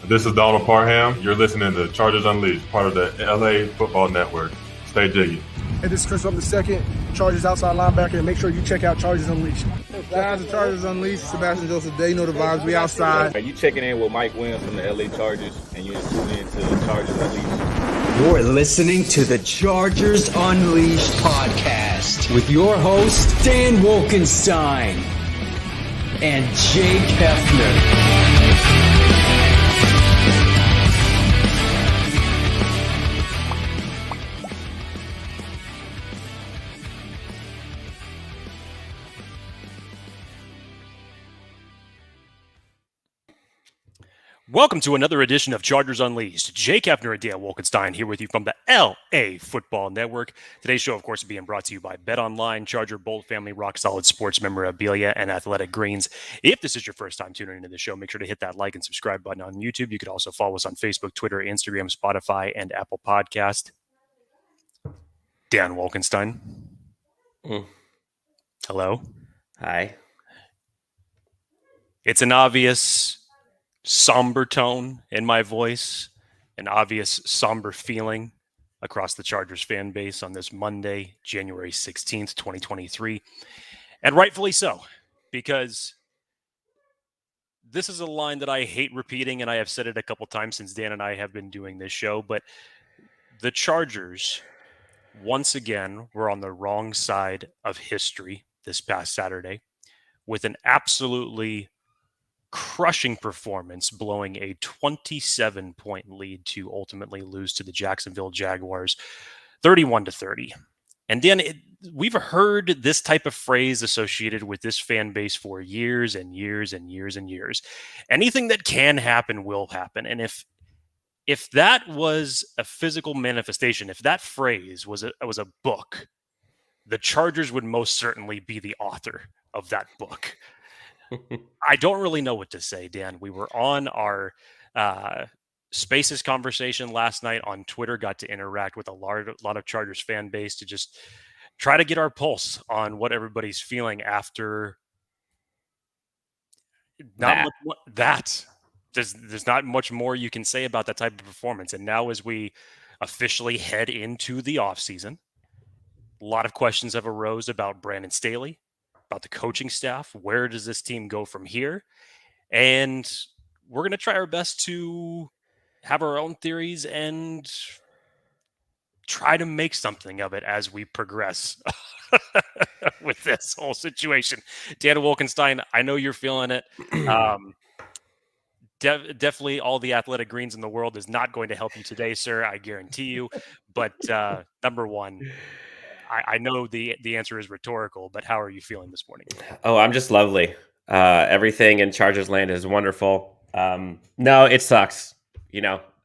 This is Donald Parham. You're listening to Chargers Unleashed, part of the LAFB Network. Stay jiggy. Hey, this is Chris from the second, Chargers outside linebacker, and make sure you check out Chargers Unleashed. Shout out to Chargers Unleashed, Sebastian Joseph Day, you know the vibes, we outside. Are you checking in with Mike Williams from the LA Chargers, and you're tuning into the Chargers Unleashed? You're listening to the Chargers Unleashed podcast with your host, Dan Wolkenstein and Jake Hefner. Welcome to another edition of Chargers Unleashed. Jake Hefner and Dan Wolkenstein here with you from the LAFB Network. Today's show, of course, is being brought to you by BetOnline, Charger Bolt Family, Rock Solid Sports Memorabilia, and Athletic Greens. If this is your first time tuning into the show, make sure to hit that like and subscribe button on YouTube. You could also follow us on Facebook, Twitter, Instagram, Spotify, and Apple Podcast. Dan Wolkenstein. Hello. Hi. It's an obvious somber tone in my voice, an obvious somber feeling across the Chargers fan base on this Monday, January 16th, 2023. And rightfully so, because this is a line that I hate repeating, and I have said it a couple times since Dan and I have been doing this show, but the Chargers, once again, were on the wrong side of history this past Saturday with an absolutely crushing performance, blowing a 27-point lead to ultimately lose to the Jacksonville Jaguars 31-30. And Dan, we've heard this type of phrase associated with this fan base for years and years and years and years. Anything that can happen will happen. And if that was a physical manifestation, if that phrase was a book, the Chargers would most certainly be the author of that book. I don't really know what to say, Dan. We were on our Spaces conversation last night on Twitter, got to interact with a lot of Chargers fan base to just try to get our pulse on what everybody's feeling after There's not much more you can say about that type of performance. And now as we officially head into the offseason, a lot of questions have arose about Brandon Staley, about the coaching staff. Where does this team go from here? And we're going to try our best to have our own theories and try to make something of it as we progress with this whole situation. Dan Wolkenstein, I know you're feeling it. Definitely all the athletic greens in the world is not going to help you today, sir. I guarantee you. But number one, I know the answer is rhetorical, but how are you feeling this morning? Oh, I'm just lovely. Everything in Chargers land is wonderful. No, it sucks.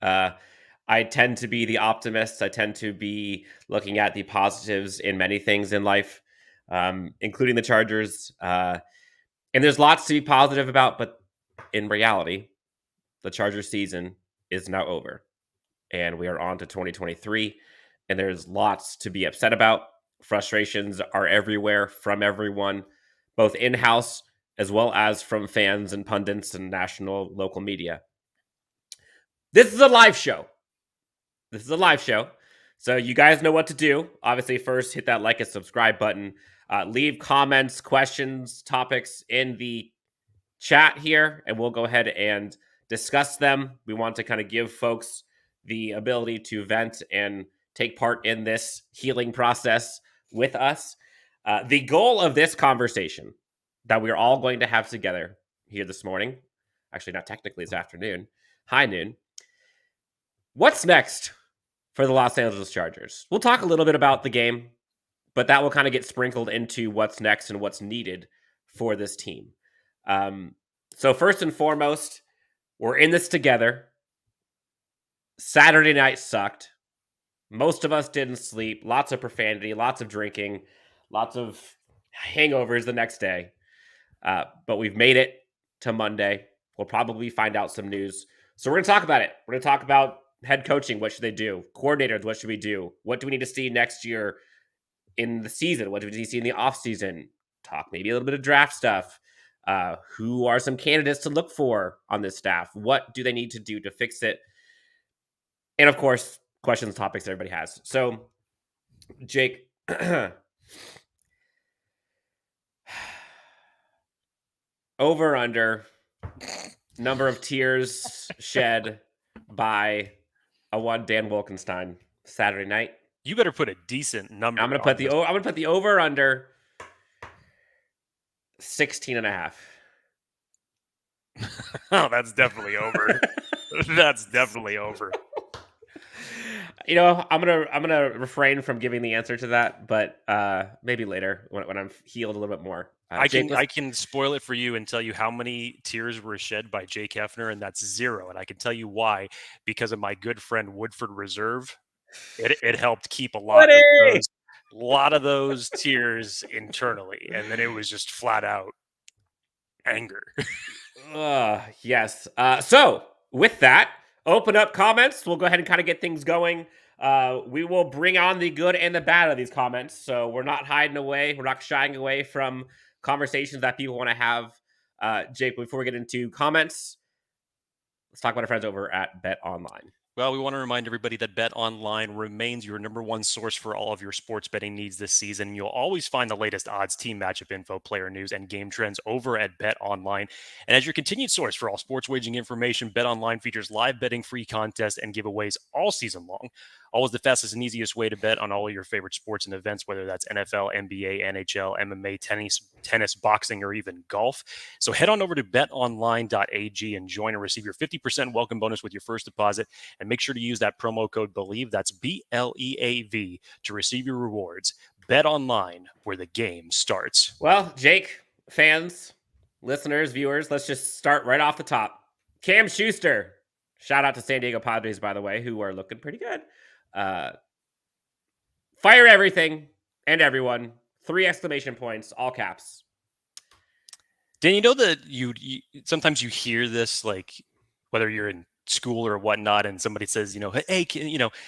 I tend to be the optimist. I tend to be looking at the positives in many things in life, including the Chargers. And there's lots to be positive about, but in reality, the Chargers season is now over. And we are on to 2023. And there's lots to be upset about. Frustrations are everywhere from everyone, both in-house as well as from fans and pundits and national, local media. This is a live show. So you guys know what to do. Obviously, first, hit that like and subscribe button. Leave comments, questions, topics in the chat here, and we'll go ahead and discuss them. We want to kind of give folks the ability to vent and take part in this healing process with us. The goal of this conversation that we're all going to have together here this morning, actually not technically this afternoon, high noon. What's next for the Los Angeles Chargers? We'll talk a little bit about the game, but that will kind of get sprinkled into what's next and what's needed for this team. So first and foremost, we're in this together. Saturday night sucked. Most of us didn't sleep. Lots of profanity, lots of drinking, lots of hangovers the next day. But we've made it to Monday. We'll probably find out some news. So we're going to talk about it. We're going to talk about head coaching. What should they do? Coordinators, what should we do? What do we need to see next year in the season? What do we need to see in the offseason? Talk maybe a little bit of draft stuff. Who are some candidates to look for on this staff? What do they need to do to fix it? And of course, questions, topics everybody has. So, Jake, over under number of tears shed by a one Dan Wolkenstein Saturday night. You better put a decent number. I'm gonna put the over under 16.5. Oh, that's definitely over. That's definitely over. You know, I'm gonna refrain from giving the answer to that, but maybe later when I'm healed a little bit more. I Jake, can spoil it for you and tell you how many tears were shed by Jake Hefner, and that's 0. And I can tell you why, because of my good friend Woodford Reserve. It helped keep a lot of those tears internally, and then it was just flat out anger. Yes. So with that, open up comments. We'll go ahead and kind of get things going. We will bring on the good and the bad of these comments. So we're not hiding away. We're not shying away from conversations that people want to have. Jake, before we get into comments, let's talk about our friends over at Bet Online. Well, we want to remind everybody that Bet Online remains your number one source for all of your sports betting needs this season. You'll always find the latest odds, team matchup info, player news, and game trends over at Bet Online. And as your continued source for all sports wagering information, Bet Online features live betting, free contests, and giveaways all season long. Always the fastest and easiest way to bet on all of your favorite sports and events, whether that's NFL, NBA, NHL, MMA, tennis, boxing, or even golf. So head on over to betonline.ag and join and receive your 50% welcome bonus with your first deposit. And make sure to use that promo code BELIEVE, that's BLEAV, to receive your rewards. Bet Online, where the game starts. Well, Jake, fans, listeners, viewers, let's just start right off the top. Cam Schuster. Shout out to San Diego Padres, by the way, who are looking pretty good. Fire everything and everyone. 3 exclamation points, all caps. Dan, you know that you sometimes you hear this, like whether you're in school or whatnot, and somebody says, hey,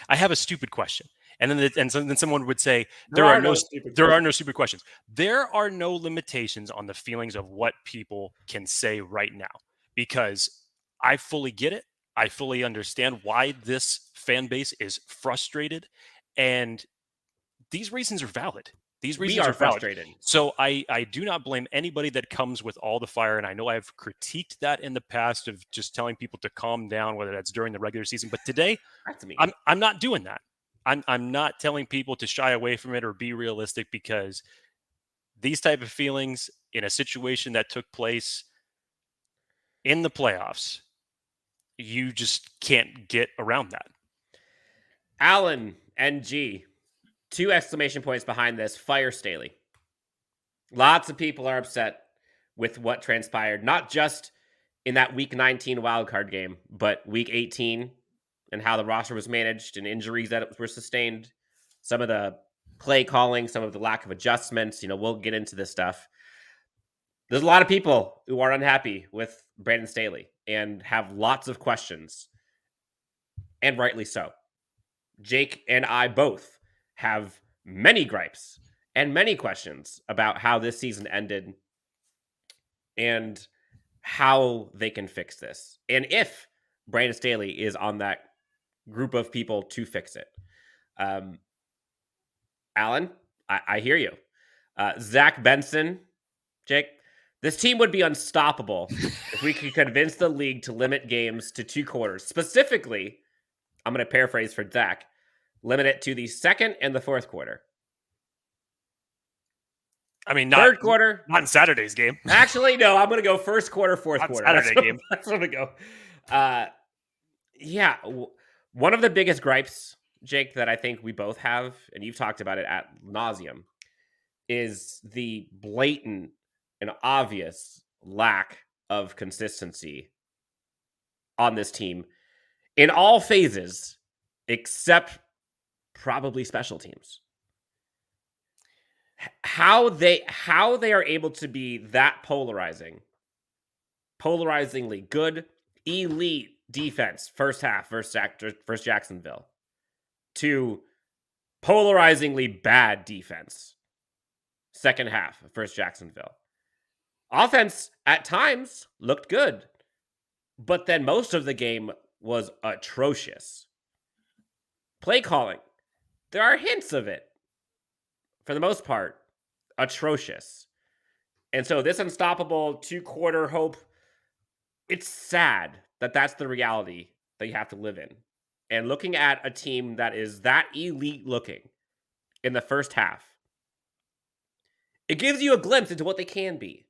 I have a stupid question, and then someone would say there are no stupid questions. There are no limitations on the feelings of what people can say right now, because I fully get it. I fully understand why this fan base is frustrated, and these reasons are valid. These reasons are frustrated. So I do not blame anybody that comes with all the fire. And I know I've critiqued that in the past of just telling people to calm down, whether that's during the regular season. But today, I'm not doing that. I'm not telling people to shy away from it or be realistic, because these type of feelings in a situation that took place in the playoffs, you just can't get around that. Alan NG. 2 exclamation points behind this. Fire Staley. Lots of people are upset with what transpired, not just in that Week 19 wildcard game, but Week 18 and how the roster was managed and injuries that were sustained, some of the play calling, some of the lack of adjustments. We'll get into this stuff. There's a lot of people who are unhappy with Brandon Staley and have lots of questions, and rightly so. Jake and I both have many gripes and many questions about how this season ended and how they can fix this, and if Brandon Staley is on that group of people to fix it. Alan, I hear you. Zach Benson, Jake, this team would be unstoppable if we could convince the league to limit games to 2 quarters. Specifically, I'm going to paraphrase for Zach, limit it to the second and the fourth quarter. I mean, third quarter, not in Saturday's game. Actually, no. I'm going to go first quarter, fourth quarter. Saturday game. That's what I'm going to go. One of the biggest gripes, Jake, that I think we both have, and you've talked about it ad nauseum, is the blatant and obvious lack of consistency on this team in all phases, except probably special teams. How they are able to be that polarizingly good, elite defense first half versus Jacksonville, to polarizingly bad defense second half versus Jacksonville. Offense at times looked good, but then most of the game was atrocious. Play calling, there are hints of it. For the most part, atrocious. And so this unstoppable 2-quarter hope, it's sad that that's the reality that you have to live in. And looking at a team that is that elite looking in the first half, it gives you a glimpse into what they can be.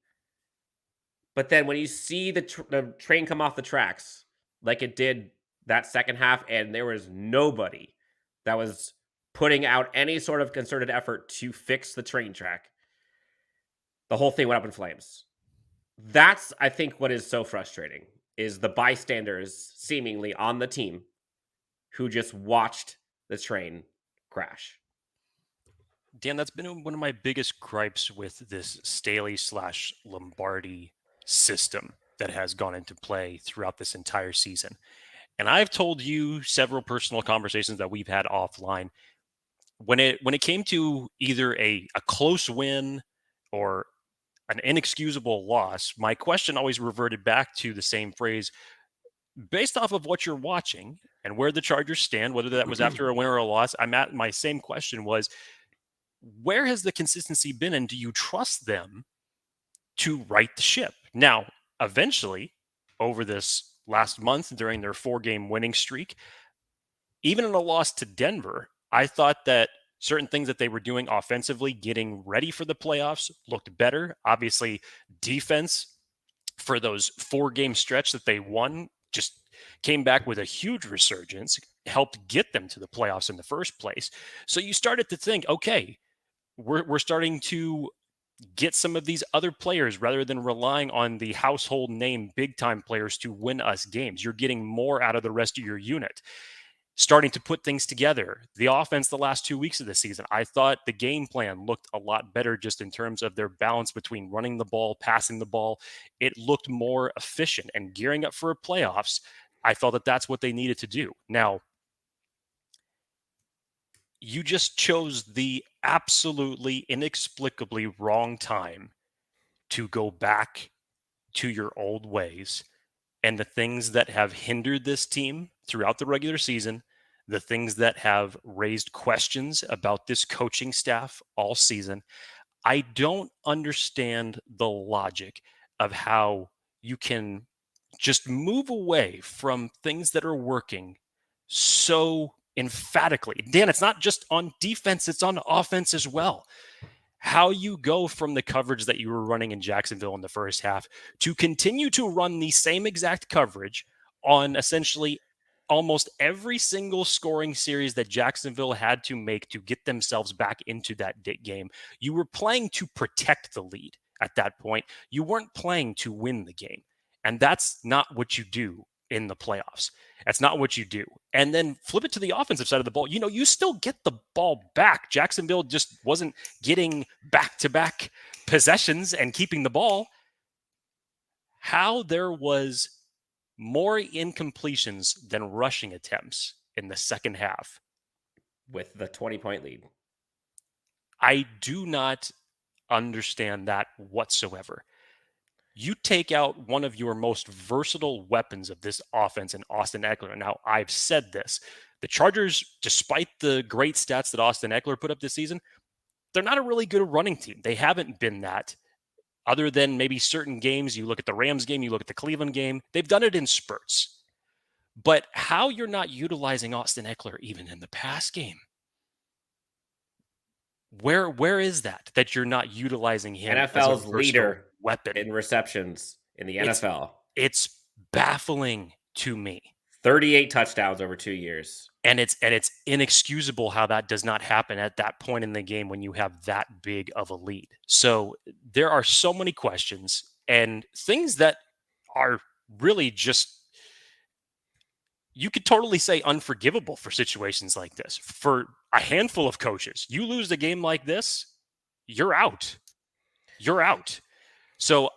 But then when you see the train come off the tracks, like it did that second half, and there was nobody that was putting out any sort of concerted effort to fix the train track, the whole thing went up in flames. That's, I think, what is so frustrating, is the bystanders seemingly on the team who just watched the train crash. Dan, that's been one of my biggest gripes with this Staley / Lombardi system that has gone into play throughout this entire season. And I've told you several personal conversations that we've had offline. When it came to either a close win or an inexcusable loss, my question always reverted back to the same phrase: based off of what you're watching and where the Chargers stand, whether that was after a win or a loss, my same question was, where has the consistency been, and do you trust them to right the ship? Now, eventually, over this last month during their 4-game winning streak, even in a loss to Denver, I thought that certain things that they were doing offensively, getting ready for the playoffs, looked better. Obviously, defense for those 4-game stretch that they won just came back with a huge resurgence, helped get them to the playoffs in the first place. So you started to think, okay, we're starting to get some of these other players rather than relying on the household name big time players to win us games. You're getting more out of the rest of your unit, starting to put things together. The offense the last 2 weeks of the season, I thought the game plan looked a lot better just in terms of their balance between running the ball, passing the ball. It looked more efficient, and gearing up for playoffs, I felt that that's what they needed to do. Now, you just chose the absolutely inexplicably wrong time to go back to your old ways, and the things that have hindered this team throughout the regular season, the things that have raised questions about this coaching staff all season. I don't understand the logic of how you can just move away from things that are working so emphatically. Dan, it's not just on defense, it's on offense as well. How you go from the coverage that you were running in Jacksonville in the first half to continue to run the same exact coverage on essentially almost every single scoring series that Jacksonville had to make to get themselves back into that game. You were playing to protect the lead at that point. You weren't playing to win the game. And that's not what you do in the playoffs. That's not what you do. And then flip it to the offensive side of the ball. You know, you still get the ball back. Jacksonville just wasn't getting back-to-back possessions and keeping the ball. How there was more incompletions than rushing attempts in the second half with the 20-point lead. I do not understand that whatsoever. You take out one of your most versatile weapons of this offense in Austin Ekeler. Now, I've said this. The Chargers, despite the great stats that Austin Ekeler put up this season, they're not a really good running team. They haven't been that. Other than maybe certain games, you look at the Rams game, you look at the Cleveland game, they've done it in spurts. But how you're not utilizing Austin Ekeler even in the pass game? Where is that you're not utilizing him? NFL's as a leader weapon in receptions in the NFL. It's baffling to me. 38 touchdowns over 2 years. And it's inexcusable how that does not happen at that point in the game when you have that big of a lead. So there are so many questions and things that are really just, you could totally say unforgivable for situations like this. For a handful of coaches, you lose a game like this, you're out. You're out. So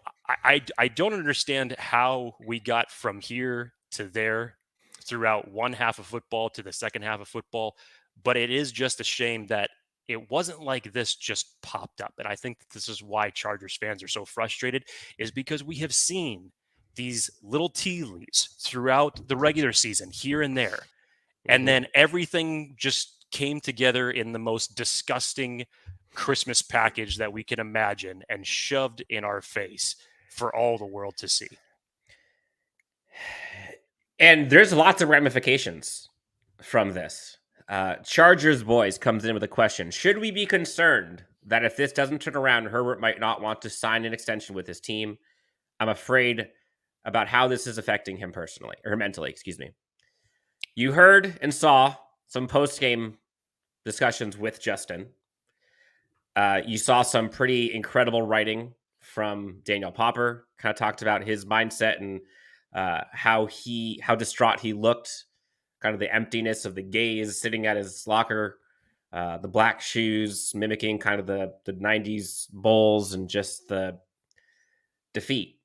I don't understand how we got from here to there throughout one half of football to the second half of football, but it is just a shame that it wasn't like this just popped up. And I think that this is why Chargers fans are so frustrated, is because we have seen these little tea leaves throughout the regular season here and there. And then everything just came together in the most disgusting Christmas package that we can imagine and shoved in our face for all the world to see. And there's lots of ramifications from this. Chargers Boys comes in with a question. Should we be concerned that if this doesn't turn around, Herbert might not want to sign an extension with his team? I'm afraid about how this is affecting him personally, or mentally, excuse me. You heard and saw some post-game discussions with Justin. You saw some pretty incredible writing from Daniel Popper. Kind of talked about his mindset and how distraught he looked, kind of the emptiness of the gaze sitting at his locker, the black shoes mimicking kind of the 90s Bulls and just the defeat.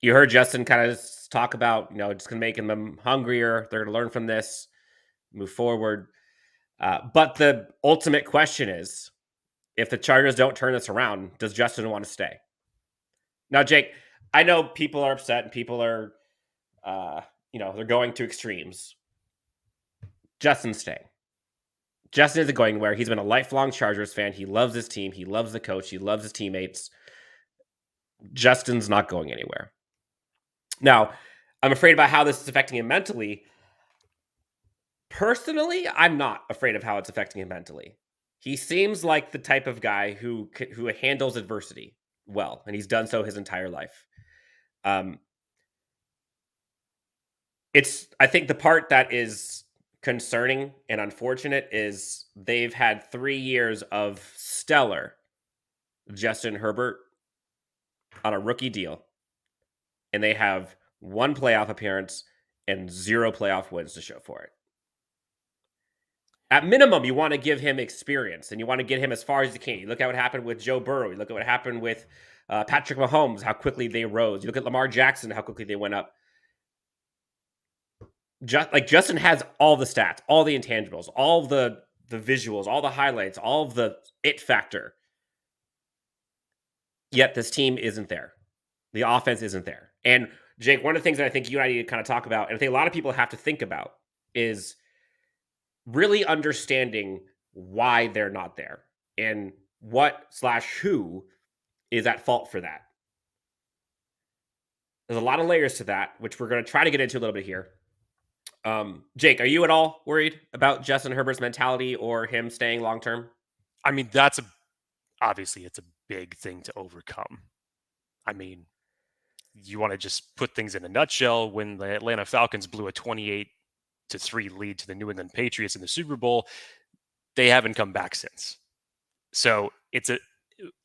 You heard Justin kind of talk about, it's going to make them hungrier. They're going to learn from this, move forward. But the ultimate question is, if the Chargers don't turn this around, does Justin want to stay? Now, Jake, I know people are upset and people are, they're going to extremes. Justin's staying. Justin isn't going anywhere. He's been a lifelong Chargers fan. He loves his team. He loves the coach. He loves his teammates. Justin's not going anywhere. Now, I'm afraid about how this is affecting him mentally. Personally, I'm not afraid of how it's affecting him mentally. He seems like the type of guy who handles adversity well, and he's done so his entire life. I think the part that is concerning and unfortunate is they've had 3 years of stellar Justin Herbert on a rookie deal, and they have 1 playoff appearance and 0 playoff wins to show for it. At minimum, you want to give him experience, and you want to get him as far as you can. You look at what happened with Joe Burrow. You look at what happened with Patrick Mahomes, how quickly they rose. You look at Lamar Jackson, how quickly they went up. Justin has all the stats, all the intangibles, all the visuals, all the highlights, all of the it factor. Yet this team isn't there. The offense isn't there. And Jake, one of the things that I think you and I need to kind of talk about, and I think a lot of people have to think about, is really understanding why they're not there and what/who is at fault for that. There's a lot of layers to that, which we're going to try to get into a little bit here. Jake, are you at all worried about Justin Herbert's mentality or him staying long-term? I mean, obviously it's a big thing to overcome. I mean, you want to just put things in a nutshell. When the Atlanta Falcons blew a 28-3 lead to the New England Patriots in the Super Bowl, they haven't come back since. So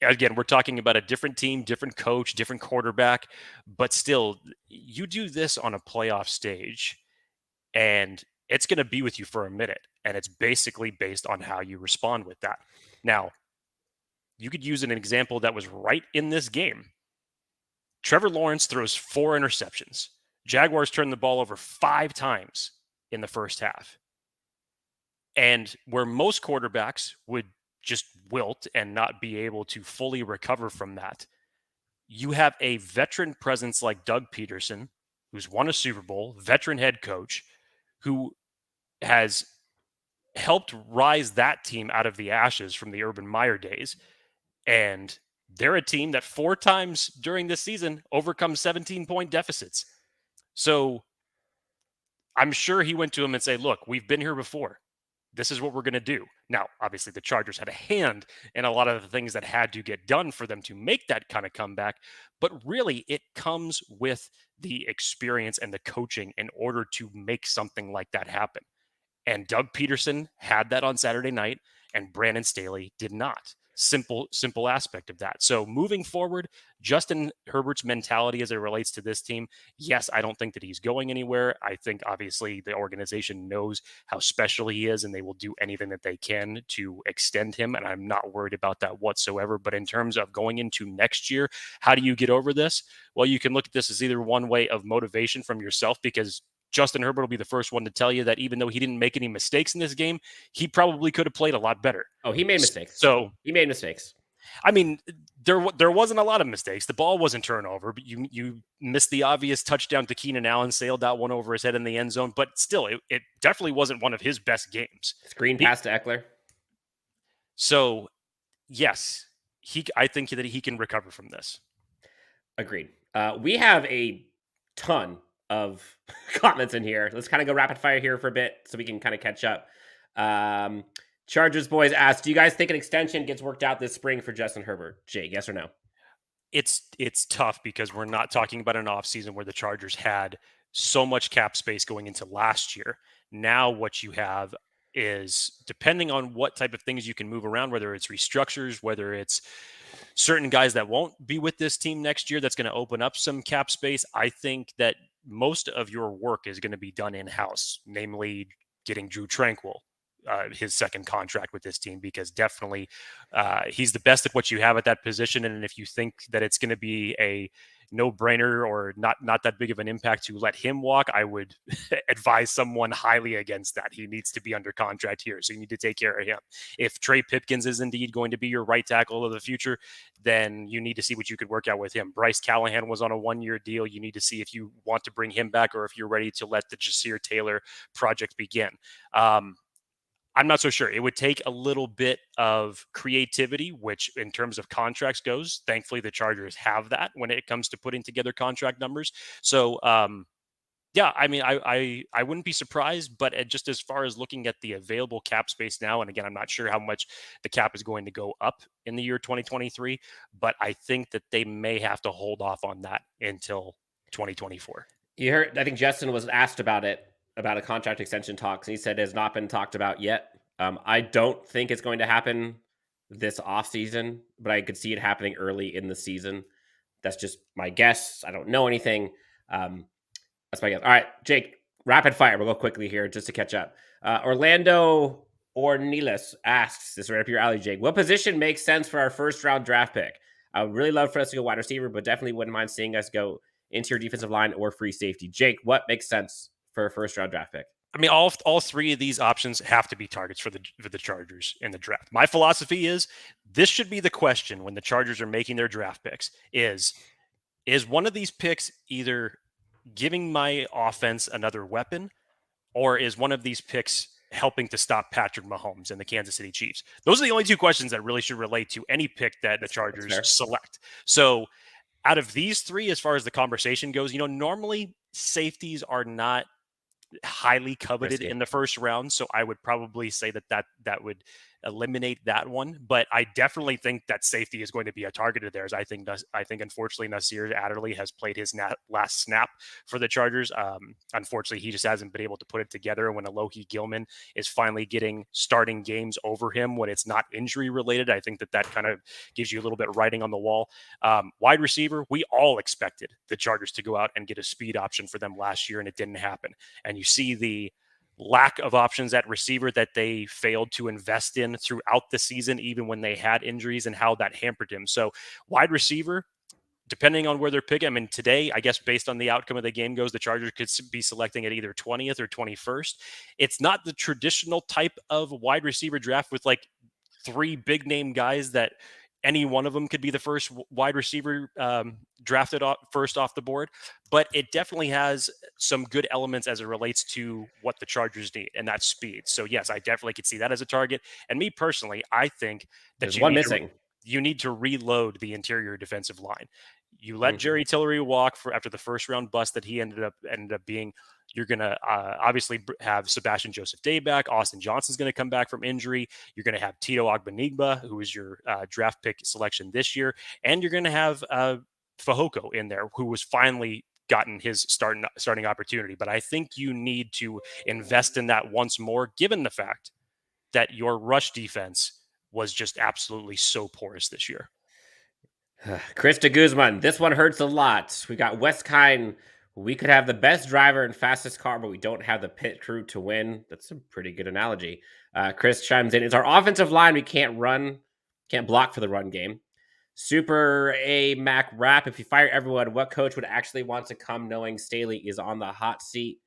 again, we're talking about a different team, different coach, different quarterback, but still, you do this on a playoff stage, and it's going to be with you for a minute, and it's basically based on how you respond with that. Now, you could use an example that was right in this game. Trevor Lawrence throws 4 interceptions. Jaguars turned the ball over 5 times in the first half. And where most quarterbacks would just wilt and not be able to fully recover from that, you have a veteran presence like Doug Peterson, who's won a Super Bowl, veteran head coach, who has helped rise that team out of the ashes from the Urban Meyer days. And they're a team that 4 times during this season overcomes 17-point deficits. So I'm sure he went to him and said, look, we've been here before. This is what we're going to do. Now, obviously, the Chargers had a hand in a lot of the things that had to get done for them to make that kind of comeback. But really, it comes with the experience and the coaching in order to make something like that happen. And Doug Peterson had that on Saturday night, and Brandon Staley did not. Simple aspect of that. So moving forward, Justin Herbert's mentality as it relates to this team, yes, I don't think that he's going anywhere. I think obviously the organization knows how special he is, and they will do anything that they can to extend him. And I'm not worried about that whatsoever. But in terms of going into next year, how do you get over this? Well, you can look at this as either one way of motivation from yourself, because Justin Herbert will be the first one to tell you that even though he didn't make any mistakes in this game, he probably could have played a lot better. Oh, he made mistakes. So he made mistakes. I mean, there wasn't a lot of mistakes. The ball wasn't turnover, but you missed the obvious touchdown to Keenan Allen, sailed that one over his head in the end zone. But still, it definitely wasn't one of his best games. Screen pass to Eckler. So, yes, I think that he can recover from this. Agreed. We have a ton of comments in here. Let's kind of go rapid fire here for a bit so we can kind of catch up. Chargers boys asked, do you guys think an extension gets worked out this spring for Justin Herbert? Jake, yes or no? It's tough because we're not talking about an offseason where the Chargers had so much cap space going into last year. Now what you have is, depending on what type of things you can move around, whether it's restructures, whether it's certain guys that won't be with this team next year, that's going to open up some cap space. I think that most of your work is going to be done in-house, namely getting Drew Tranquil his second contract with this team, because definitely he's the best at what you have at that position. And if you think that it's going to be a no-brainer or not that big of an impact to let him walk, I would advise someone highly against that. He needs to be under contract here, so you need to take care of him. If Trey Pipkins is indeed going to be your right tackle of the future, then you need to see what you could work out with him. Bryce Callahan was on a 1-year deal. You need to see if you want to bring him back or if you're ready to let the Jasir Taylor project begin. I'm not so sure. It would take a little bit of creativity, which in terms of contracts goes, thankfully the Chargers have that when it comes to putting together contract numbers. So, yeah, I mean, I wouldn't be surprised, but just as far as looking at the available cap space now, and again, I'm not sure how much the cap is going to go up in the year 2023, but I think that they may have to hold off on that until 2024. You heard, I think Justin was asked about it, about a contract extension talks, and he said it has not been talked about yet. I don't think it's going to happen this offseason, but I could see it happening early in the season. That's just my guess. I don't know anything. That's my guess. All right, Jake, rapid fire. We'll go quickly here just to catch up. Orlando Ornelas asks, this is right up your alley, Jake. What position makes sense for our first round draft pick? I would really love for us to go wide receiver, but definitely wouldn't mind seeing us go interior defensive line or free safety. Jake, what makes sense for a first round draft pick? I mean, all three of these options have to be targets for the Chargers in the draft. My philosophy is this should be the question when the Chargers are making their draft picks is one of these picks either giving my offense another weapon, or is one of these picks helping to stop Patrick Mahomes and the Kansas City Chiefs? Those are the only two questions that really should relate to any pick that the Chargers select. So out of these three, as far as the conversation goes, normally safeties are not highly coveted in the first round. So I would probably say that would eliminate that one. But I definitely think that safety is going to be a target of theirs. I think unfortunately Nasir Adderley has played his last snap for the Chargers. Unfortunately, he just hasn't been able to put it together. When Alohi Gilman is finally getting starting games over him when it's not injury related, I think that kind of gives you a little bit of writing on the wall. Wide receiver, we all expected the Chargers to go out and get a speed option for them last year, and it didn't happen. And you see the lack of options at receiver that they failed to invest in throughout the season, even when they had injuries, and how that hampered him. So wide receiver, depending on where they're picking, I mean, today, I guess based on the outcome of the game goes, the Chargers could be selecting at either 20th or 21st. It's not the traditional type of wide receiver draft with like three big name guys that any one of them could be the first wide receiver drafted first off the board, but it definitely has some good elements as it relates to what the Chargers need, and that's speed. So yes, I definitely could see that as a target. And me personally, I think that you need to reload the interior defensive line. You let Jerry Tillery walk after the first round bust that he ended up being. You're going to obviously have Sebastian Joseph Day back. Austin Johnson's going to come back from injury. You're going to have Tito Agbanigba, who is your draft pick selection this year. And you're going to have Fehoko in there, who was finally gotten his starting opportunity. But I think you need to invest in that once more, given the fact that your rush defense was just absolutely so porous this year. Chris de Guzman, this one hurts a lot. We got Wes Kine. We could have the best driver and fastest car, but we don't have the pit crew to win. That's a pretty good analogy. Chris chimes in. It's our offensive line. We can't block for the run game. Super A Mac Rap. If you fire everyone, what coach would actually want to come knowing Staley is on the hot seat?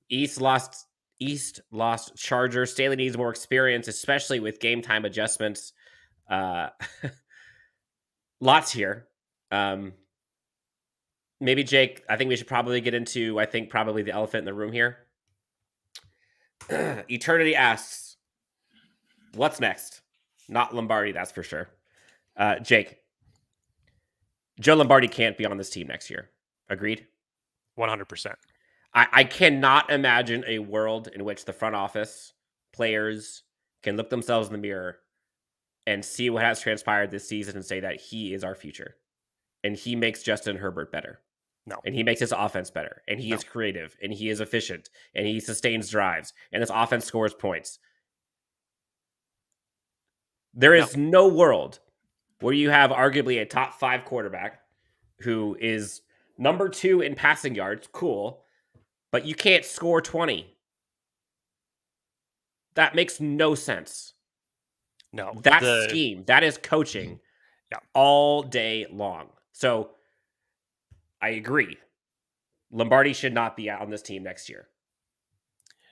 East lost Chargers. Staley needs more experience, especially with game time adjustments. Lots here. Maybe Jake, I think we should probably get into, probably the elephant in the room here. Eternity asks, what's next? Not Lombardi, that's for sure. Jake, Joe Lombardi can't be on this team next year. Agreed? 100%. I cannot imagine a world in which the front office players can look themselves in the mirror and see what has transpired this season and say that he is our future. And he makes Justin Herbert better. No. And he makes his offense better. And he is creative. And he is efficient. And he sustains drives. And his offense scores points. There is no world where you have arguably a top 5 quarterback who is number 2 in passing yards. Cool. But you can't score 20. That makes no sense. No. That's scheme. That is coaching all day long. So I agree. Lombardi should not be out on this team next year.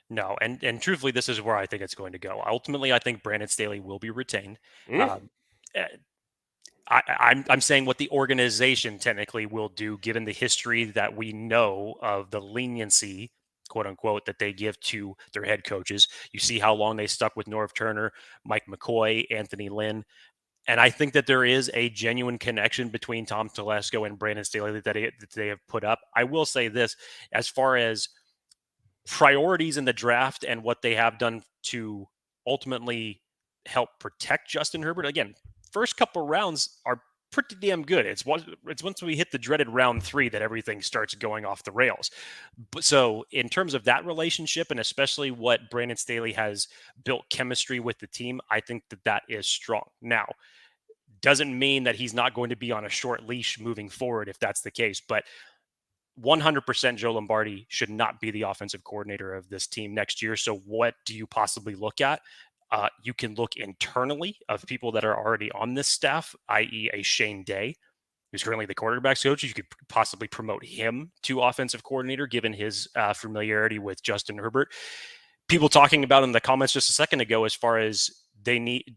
No, and truthfully, this is where I think it's going to go. Ultimately, I think Brandon Staley will be retained. I'm saying what the organization technically will do, given the history that we know of the leniency, quote unquote, that they give to their head coaches. You see how long they stuck with Norv Turner, Mike McCoy, Anthony Lynn. And I think that there is a genuine connection between Tom Telesco and Brandon Staley that they have put up. I will say this, as far as priorities in the draft and what they have done to ultimately help protect Justin Herbert. Again, first couple rounds are pretty damn good. It's once we hit the dreaded round 3 that everything starts going off the rails. But so in terms of that relationship, and especially what Brandon Staley has built chemistry with the team, I think that is strong. Now, doesn't mean that he's not going to be on a short leash moving forward if that's the case, but 100% Joe Lombardi should not be the offensive coordinator of this team next year. So what do you possibly look at? You can look internally of people that are already on this staff, i.e. a Shane Day, who's currently the quarterback's coach. You could possibly promote him to offensive coordinator, given his familiarity with Justin Herbert. People talking about in the comments just a second ago, as far as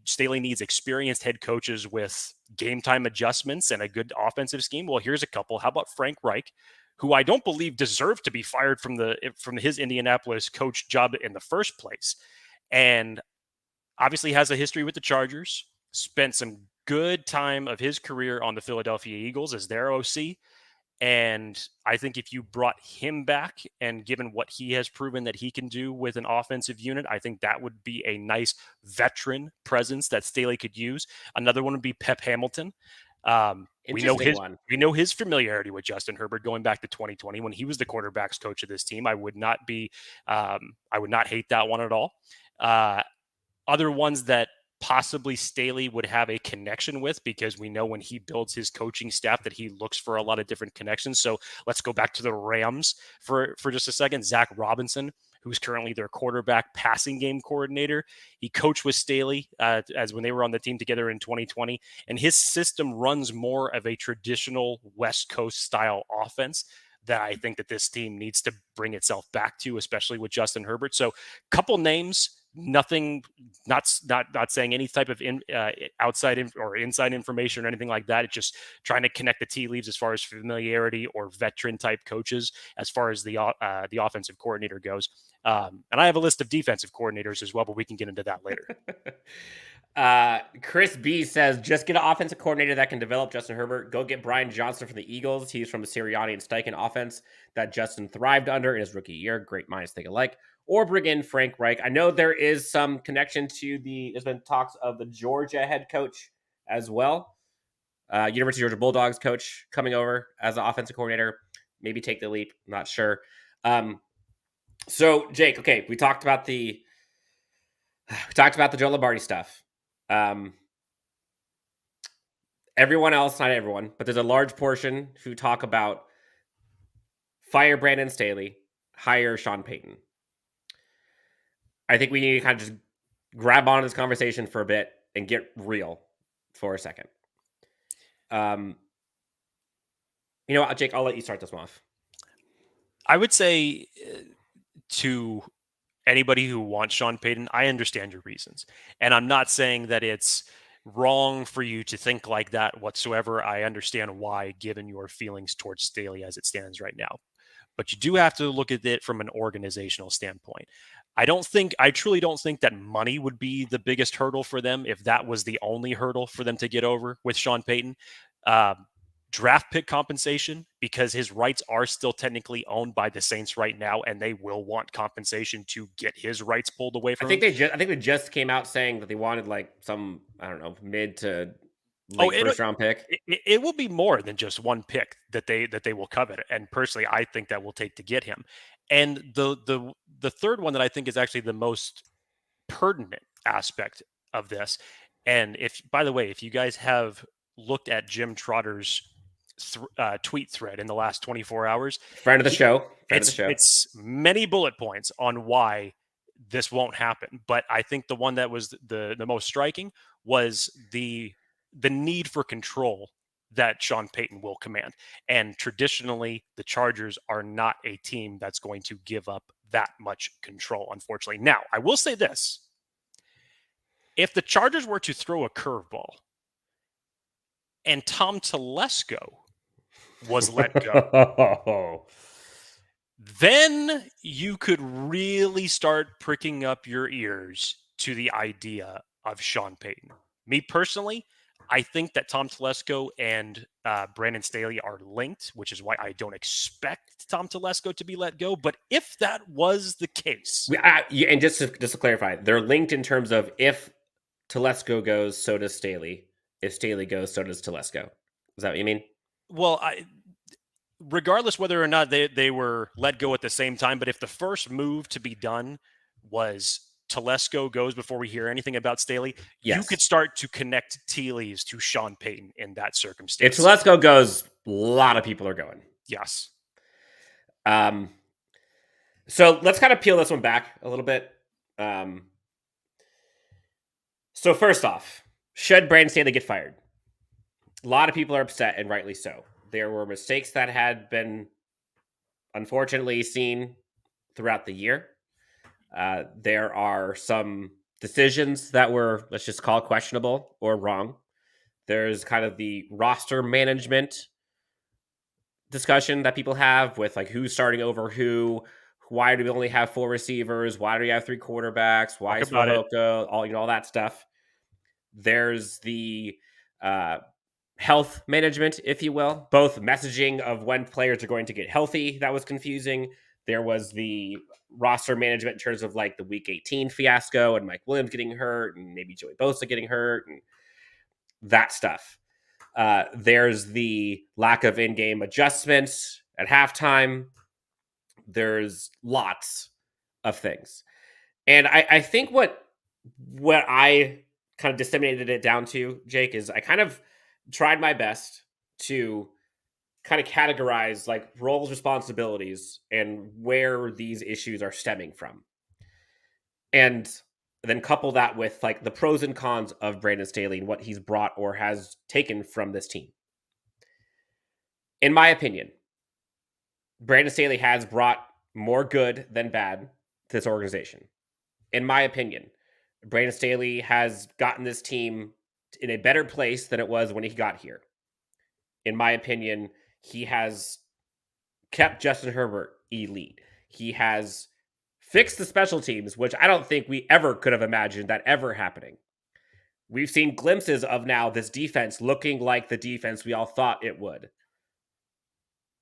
Staley needs experienced head coaches with game time adjustments and a good offensive scheme. Well, here's a couple. How about Frank Reich, who I don't believe deserved to be fired from his Indianapolis coach job in the first place, and obviously has a history with the Chargers, spent some good time of his career on the Philadelphia Eagles as their OC. And I think if you brought him back, and given what he has proven that he can do with an offensive unit, I think that would be a nice veteran presence that Staley could use. Another one would be Pep Hamilton. We know his familiarity with Justin Herbert going back to 2020 when he was the quarterback's coach of this team. I would not hate that one at all. Other ones that possibly Staley would have a connection with, because we know when he builds his coaching staff that he looks for a lot of different connections. So let's go back to the Rams for just a second. Zach Robinson, who's currently their quarterback passing game coordinator. He coached with Staley as when they were on the team together in 2020. And his system runs more of a traditional West Coast style offense that I think that this team needs to bring itself back to, especially with Justin Herbert. So couple names, nothing, not saying any type of outside or inside information or anything like that. It's just trying to connect the tea leaves as far as familiarity or veteran type coaches as far as the offensive coordinator goes. And I have a list of defensive coordinators as well, but we can get into that later. Chris B says, just get an offensive coordinator that can develop Justin Herbert. Go get Brian Johnson from the Eagles. He's from the Sirianni and Steichen offense that Justin thrived under in his rookie year. Great minds think alike. Or bring in Frank Reich. I know there is some connection to there's been talks of the Georgia head coach as well. University of Georgia Bulldogs coach coming over as an offensive coordinator. Maybe take the leap. Not sure. So Jake, okay, we talked about the Joe Lombardi stuff. Everyone else, not everyone, but there's a large portion who talk about fire Brandon Staley, hire Sean Payton. I think we need to kind of just grab on this conversation for a bit and get real for a second. You know what, Jake, I'll let you start this one off. I would say to anybody who wants Sean Payton, I understand your reasons. And I'm not saying that it's wrong for you to think like that whatsoever. I understand why, given your feelings towards Staley as it stands right now. But you do have to look at it from an organizational standpoint. I truly don't think that money would be the biggest hurdle for them if that was the only hurdle for them to get over with Sean Payton. Draft pick compensation, because his rights are still technically owned by the Saints right now, and they will want compensation to get his rights pulled away from him. I think they just came out saying that they wanted like some, I don't know, mid to Oh, late first round pick. It will be more than just one pick that they will covet, and personally, I think that will take to get him. And the third one that I think is actually the most pertinent aspect of this, and if by the way, if you guys have looked at Jim Trotter's tweet thread in the last 24 hours, Friend of the show. It's many bullet points on why this won't happen. But I think the one that was the most striking was the need for control that Sean Payton will command. And traditionally, the Chargers are not a team that's going to give up that much control, unfortunately. Now, I will say this. If the Chargers were to throw a curveball and Tom Telesco was let go, then you could really start pricking up your ears to the idea of Sean Payton. Me personally, I think that Tom Telesco and Brandon Staley are linked, which is why I don't expect Tom Telesco to be let go. But if that was the case, and just to clarify, they're linked in terms of if Telesco goes, so does Staley. If Staley goes, so does Telesco. Is that what you mean? Well, regardless whether or not they were let go at the same time, but if the first move to be done was Telesco goes before we hear anything about Staley, yes, you could start to connect tea leaves to Sean Payton in that circumstance. If Telesco goes, a lot of people are going. Yes. So let's kind of peel this one back a little bit. So first off, should Brandon Staley get fired? A lot of people are upset, and rightly so. There were mistakes that had been unfortunately seen throughout the year. There are some decisions that were, let's just call it questionable or wrong. There's kind of the roster management discussion that people have with like who's starting over who. Why do we only have 4 receivers? Why do we have 3 quarterbacks? Why is Hoka? All that stuff. There's the health management, if you will, both messaging of when players are going to get healthy. That was confusing. There was the roster management in terms of like the week 18 fiasco and Mike Williams getting hurt and maybe Joey Bosa getting hurt and that stuff. There's the lack of in-game adjustments at halftime. There's lots of things. And I think what I kind of disseminated it down to, Jake, is I kind of tried my best to kind of categorize like roles, responsibilities, and where these issues are stemming from. And then couple that with like the pros and cons of Brandon Staley and what he's brought or has taken from this team. In my opinion, Brandon Staley has brought more good than bad to this organization. In my opinion, Brandon Staley has gotten this team in a better place than it was when he got here. In my opinion, he has kept Justin Herbert elite. He has fixed the special teams, which I don't think we ever could have imagined that ever happening. We've seen glimpses of now this defense looking like the defense we all thought it would.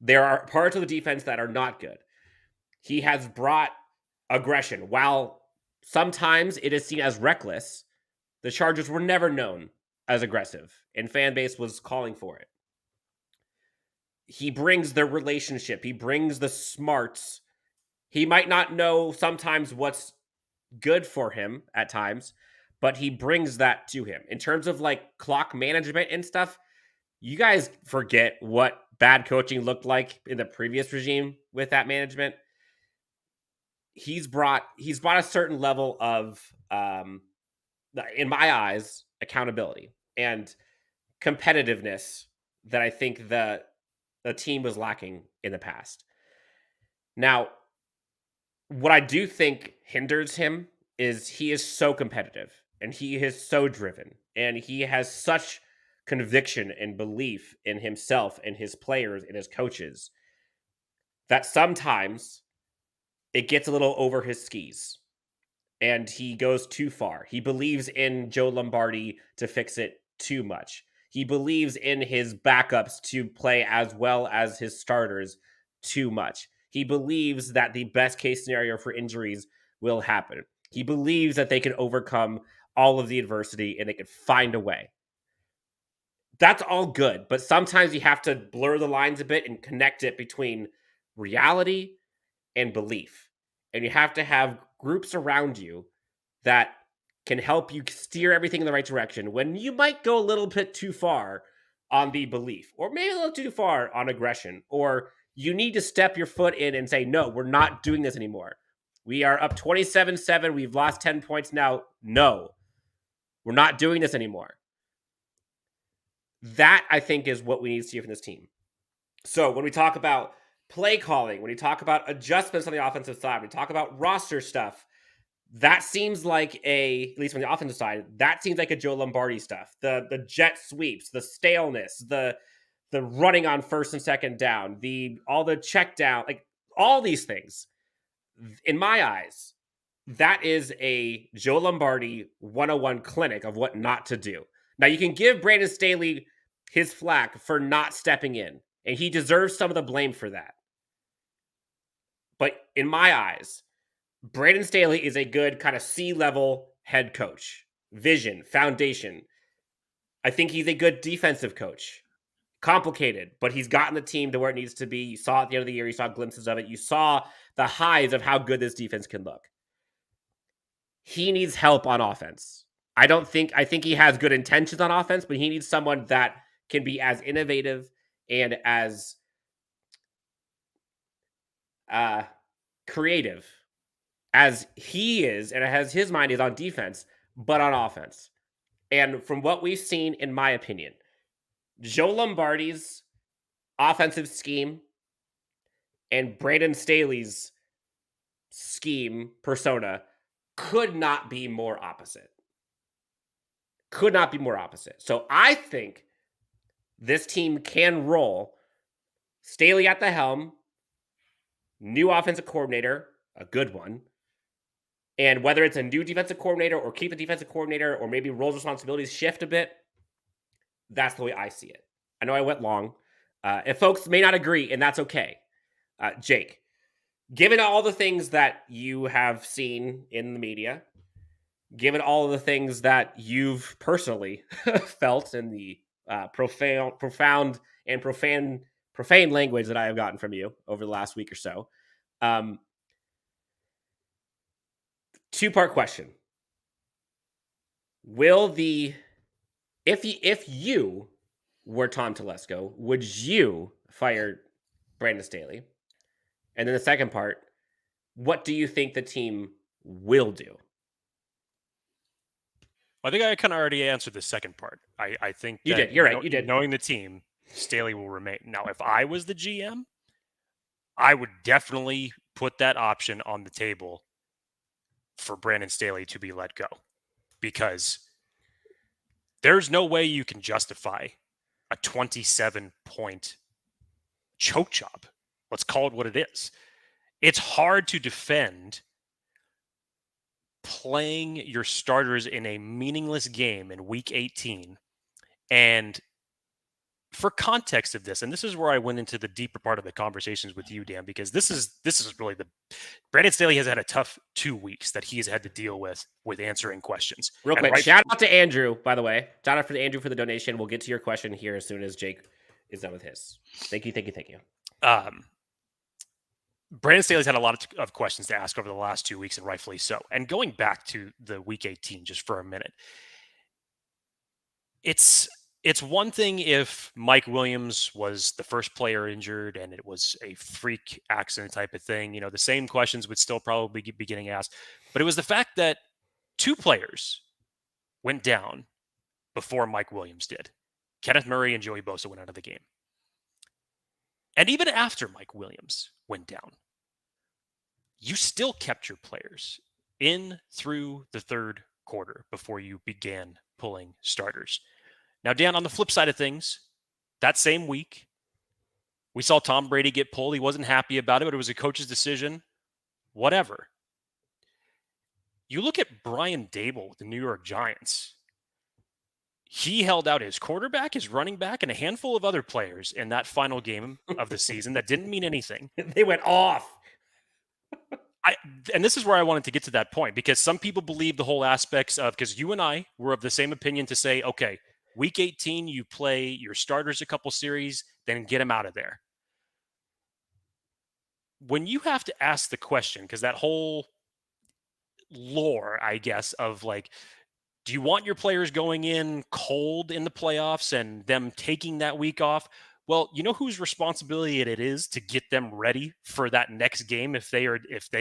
There are parts of the defense that are not good. He has brought aggression. While sometimes it is seen as reckless, the Chargers were never known as aggressive, and fan base was calling for it. He brings the relationship. He brings the smarts. He might not know sometimes what's good for him at times, but he brings that to him. In terms of like clock management and stuff, you guys forget what bad coaching looked like in the previous regime with that management. He's brought a certain level of, in my eyes, accountability and competitiveness that I think the team was lacking in the past. Now, what I do think hinders him is he is so competitive and he is so driven and he has such conviction and belief in himself and his players and his coaches that sometimes it gets a little over his skis and he goes too far. He believes in Joe Lombardi to fix it too much. He believes in his backups to play as well as his starters too much. He believes that the best case scenario for injuries will happen. He believes that they can overcome all of the adversity and they can find a way. That's all good, but sometimes you have to blur the lines a bit and connect it between reality and belief. And you have to have groups around you that can help you steer everything in the right direction when you might go a little bit too far on the belief, or maybe a little too far on aggression, or you need to step your foot in and say, no, we're not doing this anymore. We are up 27-7. We've lost 10 points now. No, we're not doing this anymore. That, I think, is what we need to see from this team. So when we talk about play calling, when we talk about adjustments on the offensive side, we talk about roster stuff, that seems like at least on the offensive side, that seems like a Joe Lombardi stuff. The jet sweeps, the staleness, the running on first and second down, all the check down, like all these things. In my eyes, that is a Joe Lombardi 101 clinic of what not to do. Now, you can give Brandon Staley his flack for not stepping in, and he deserves some of the blame for that. But in my eyes, Brandon Staley is a good kind of C-level head coach. Vision, foundation. I think he's a good defensive coach. Complicated, but he's gotten the team to where it needs to be. You saw at the end of the year, you saw glimpses of it. You saw the highs of how good this defense can look. He needs help on offense. I think he has good intentions on offense, but he needs someone that can be as innovative and as creative as he is and as his mind is on defense, but on offense. And from what we've seen, in my opinion, Joe Lombardi's offensive scheme and Brandon Staley's scheme persona could not be more opposite. Could not be more opposite. So I think this team can roll Staley at the helm, new offensive coordinator, a good one. And whether it's a new defensive coordinator or keep the defensive coordinator or maybe roles responsibilities shift a bit, that's the way I see it. I know I went long. And folks may not agree, and that's okay. Jake, given all the things that you have seen in the media, given all of the things that you've personally felt in the profound and profane language that I have gotten from you over the last week or so, two-part question. If you were Tom Telesco, would you fire Brandon Staley? And then the second part, what do you think the team will do? I think I kind of already answered the second part. I think you did. You're right. You did. Knowing the team, Staley will remain. Now, if I was the GM, I would definitely put that option on the table for Brandon Staley to be let go, because there's no way you can justify a 27-point choke job. Let's call it what it is. It's hard to defend playing your starters in a meaningless game in week 18. And for context of this, and this is where I went into the deeper part of the conversations with you, Dan, because this is really Brandon Staley has had a tough 2 weeks that he's had to deal with answering questions. Real quick, shout out to Andrew, by the way. Shout out for Andrew for the donation. We'll get to your question here as soon as Jake is done with his. Thank you. Brandon Staley's had a lot of questions to ask over the last 2 weeks, and rightfully so. And going back to the week 18 just for a minute, it's one thing if Mike Williams was the first player injured and it was a freak accident type of thing. The same questions would still probably be getting asked. But it was the fact that 2 players went down before Mike Williams did. Kenneth Murray and Joey Bosa went out of the game. And even after Mike Williams went down, you still kept your players in through the third quarter before you began pulling starters. Now, Dan, on the flip side of things, that same week, we saw Tom Brady get pulled. He wasn't happy about it, but it was a coach's decision. Whatever. You look at Brian Daboll with the New York Giants. He held out his quarterback, his running back, and a handful of other players in that final game of the season that didn't mean anything. They went off. And this is where I wanted to get to that point, because some people believe the whole aspects of, because you and I were of the same opinion to say, okay, week 18, you play your starters a couple series, then get them out of there. When you have to ask the question, because that whole lore, I guess, of like, do you want your players going in cold in the playoffs and them taking that week off? Well, you know whose responsibility it is to get them ready for that next game if they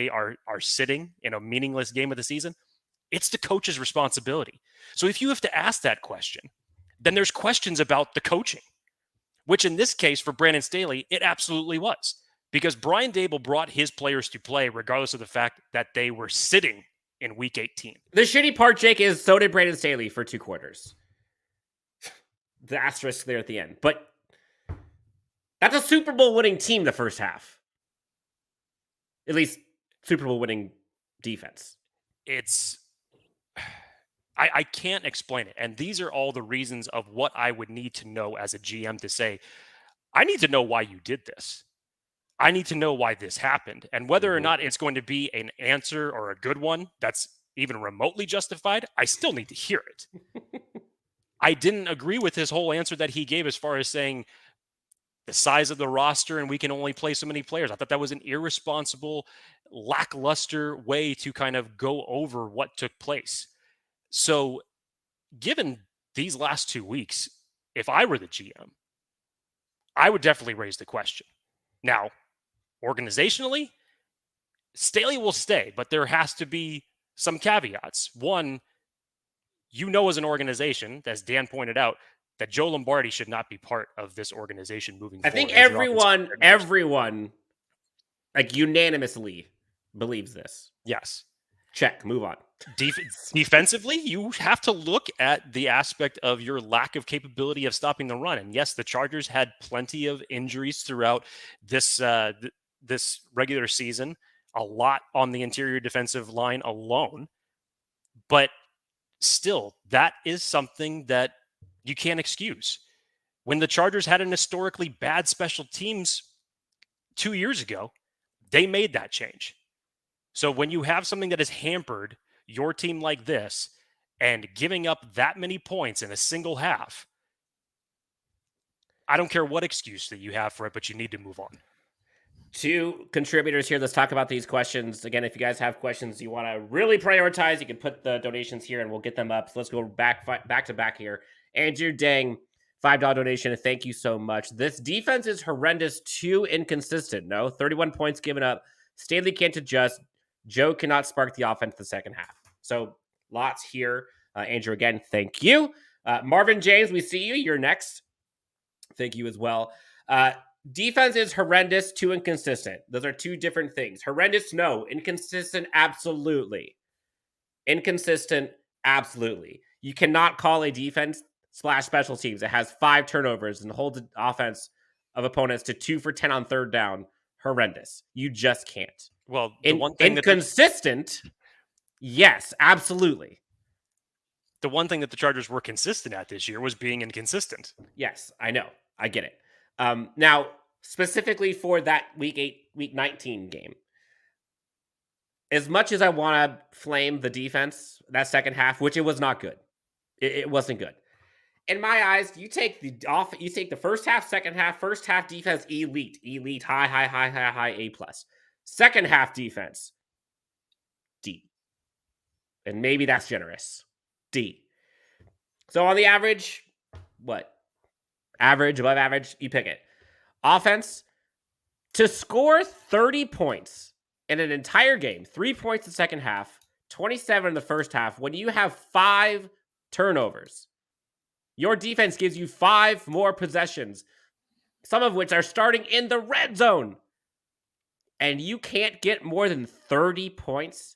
are sitting in a meaningless game of the season? It's the coach's responsibility. So if you have to ask that question, then there's questions about the coaching, which in this case for Brandon Staley, it absolutely was, because Brian Daboll brought his players to play regardless of the fact that they were sitting in week 18. The shitty part, Jake, is so did Brandon Staley for 2 quarters. The asterisk there at the end. But that's a Super Bowl winning team the first half. At least Super Bowl winning defense. I can't explain it. And these are all the reasons of what I would need to know as a GM to say, I need to know why you did this. I need to know why this happened. And whether or not it's going to be an answer or a good one that's even remotely justified, I still need to hear it. I didn't agree with his whole answer that he gave as far as saying the size of the roster and we can only play so many players. I thought that was an irresponsible, lackluster way to kind of go over what took place. So given these last 2 weeks, if I were the GM, I would definitely raise the question. Now, organizationally, Staley will stay, but there has to be some caveats. One, as an organization, as Dan pointed out, that Joe Lombardi should not be part of this organization moving forward. I think everyone, like unanimously believes this. Yes. Check, move on. Defensively, you have to look at the aspect of your lack of capability of stopping the run. And yes, the Chargers had plenty of injuries throughout this this regular season, a lot on the interior defensive line alone. But still, that is something that you can't excuse. When the Chargers had an historically bad special teams 2 years ago, they made that change. So when you have something that has hampered your team like this and giving up that many points in a single half, I don't care what excuse that you have for it, but you need to move on. 2 contributors here. Let's talk about these questions. Again, if you guys have questions you want to really prioritize, you can put the donations here and we'll get them up. So let's go back to back here. Andrew Dang, $5 donation. Thank you so much. This defense is horrendous, too inconsistent. No, 31 points given up. Staley can't adjust. Joe cannot spark the offense the second half. So lots here. Andrew, again, thank you. Marvin James, we see you. You're next. Thank you as well. Defense is horrendous, too inconsistent. Those are 2 different things. Horrendous, no. Inconsistent, absolutely. Inconsistent, absolutely. You cannot call a defense / special teams that has 5 turnovers and holds the offense of opponents to 2 for 10 on third down horrendous. You just can't. Well, the one thing inconsistent, yes, absolutely. The one thing that the Chargers were consistent at this year was being inconsistent. Yes, I know. I get it. Now, specifically for that week 19 game, as much as I want to flame the defense that second half, which it was not good. It wasn't good. In my eyes, you take the first half, second half, first half defense, elite, high, A+. Second half defense, D. And maybe that's generous. D. So on the average, what? Average, above average, you pick it. Offense, to score 30 points in an entire game, 3 points in the second half, 27 in the first half, when you have 5 turnovers, your defense gives you 5 more possessions, some of which are starting in the red zone. and you can't get more than 30 points,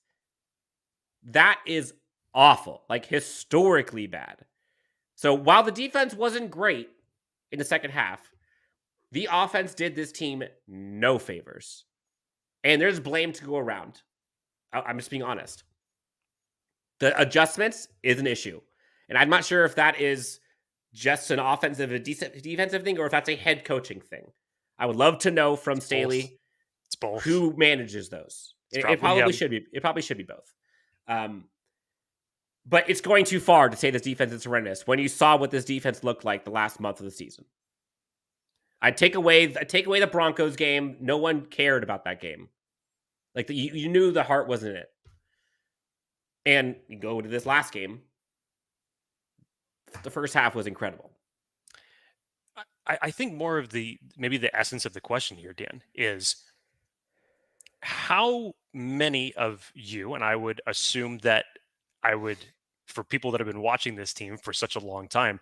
that is awful, like historically bad. So while the defense wasn't great in the second half, the offense did this team no favors. And there's blame to go around. I'm just being honest. The adjustments is an issue. And I'm not sure if that is just an offensive and defensive thing or if that's a head coaching thing. I would love to know from Staley It's both. who manages those. It probably should be. It probably should be both. But it's going too far to say this defense is horrendous when you saw what this defense looked like the last month of the season. I'd take away the Broncos game. No one cared about that game. Like you knew the heart wasn't in it. And you go to this last game. The first half was incredible. I think more of maybe the essence of the question here, Dan, is how many of you, and I would assume that for people that have been watching this team for such a long time,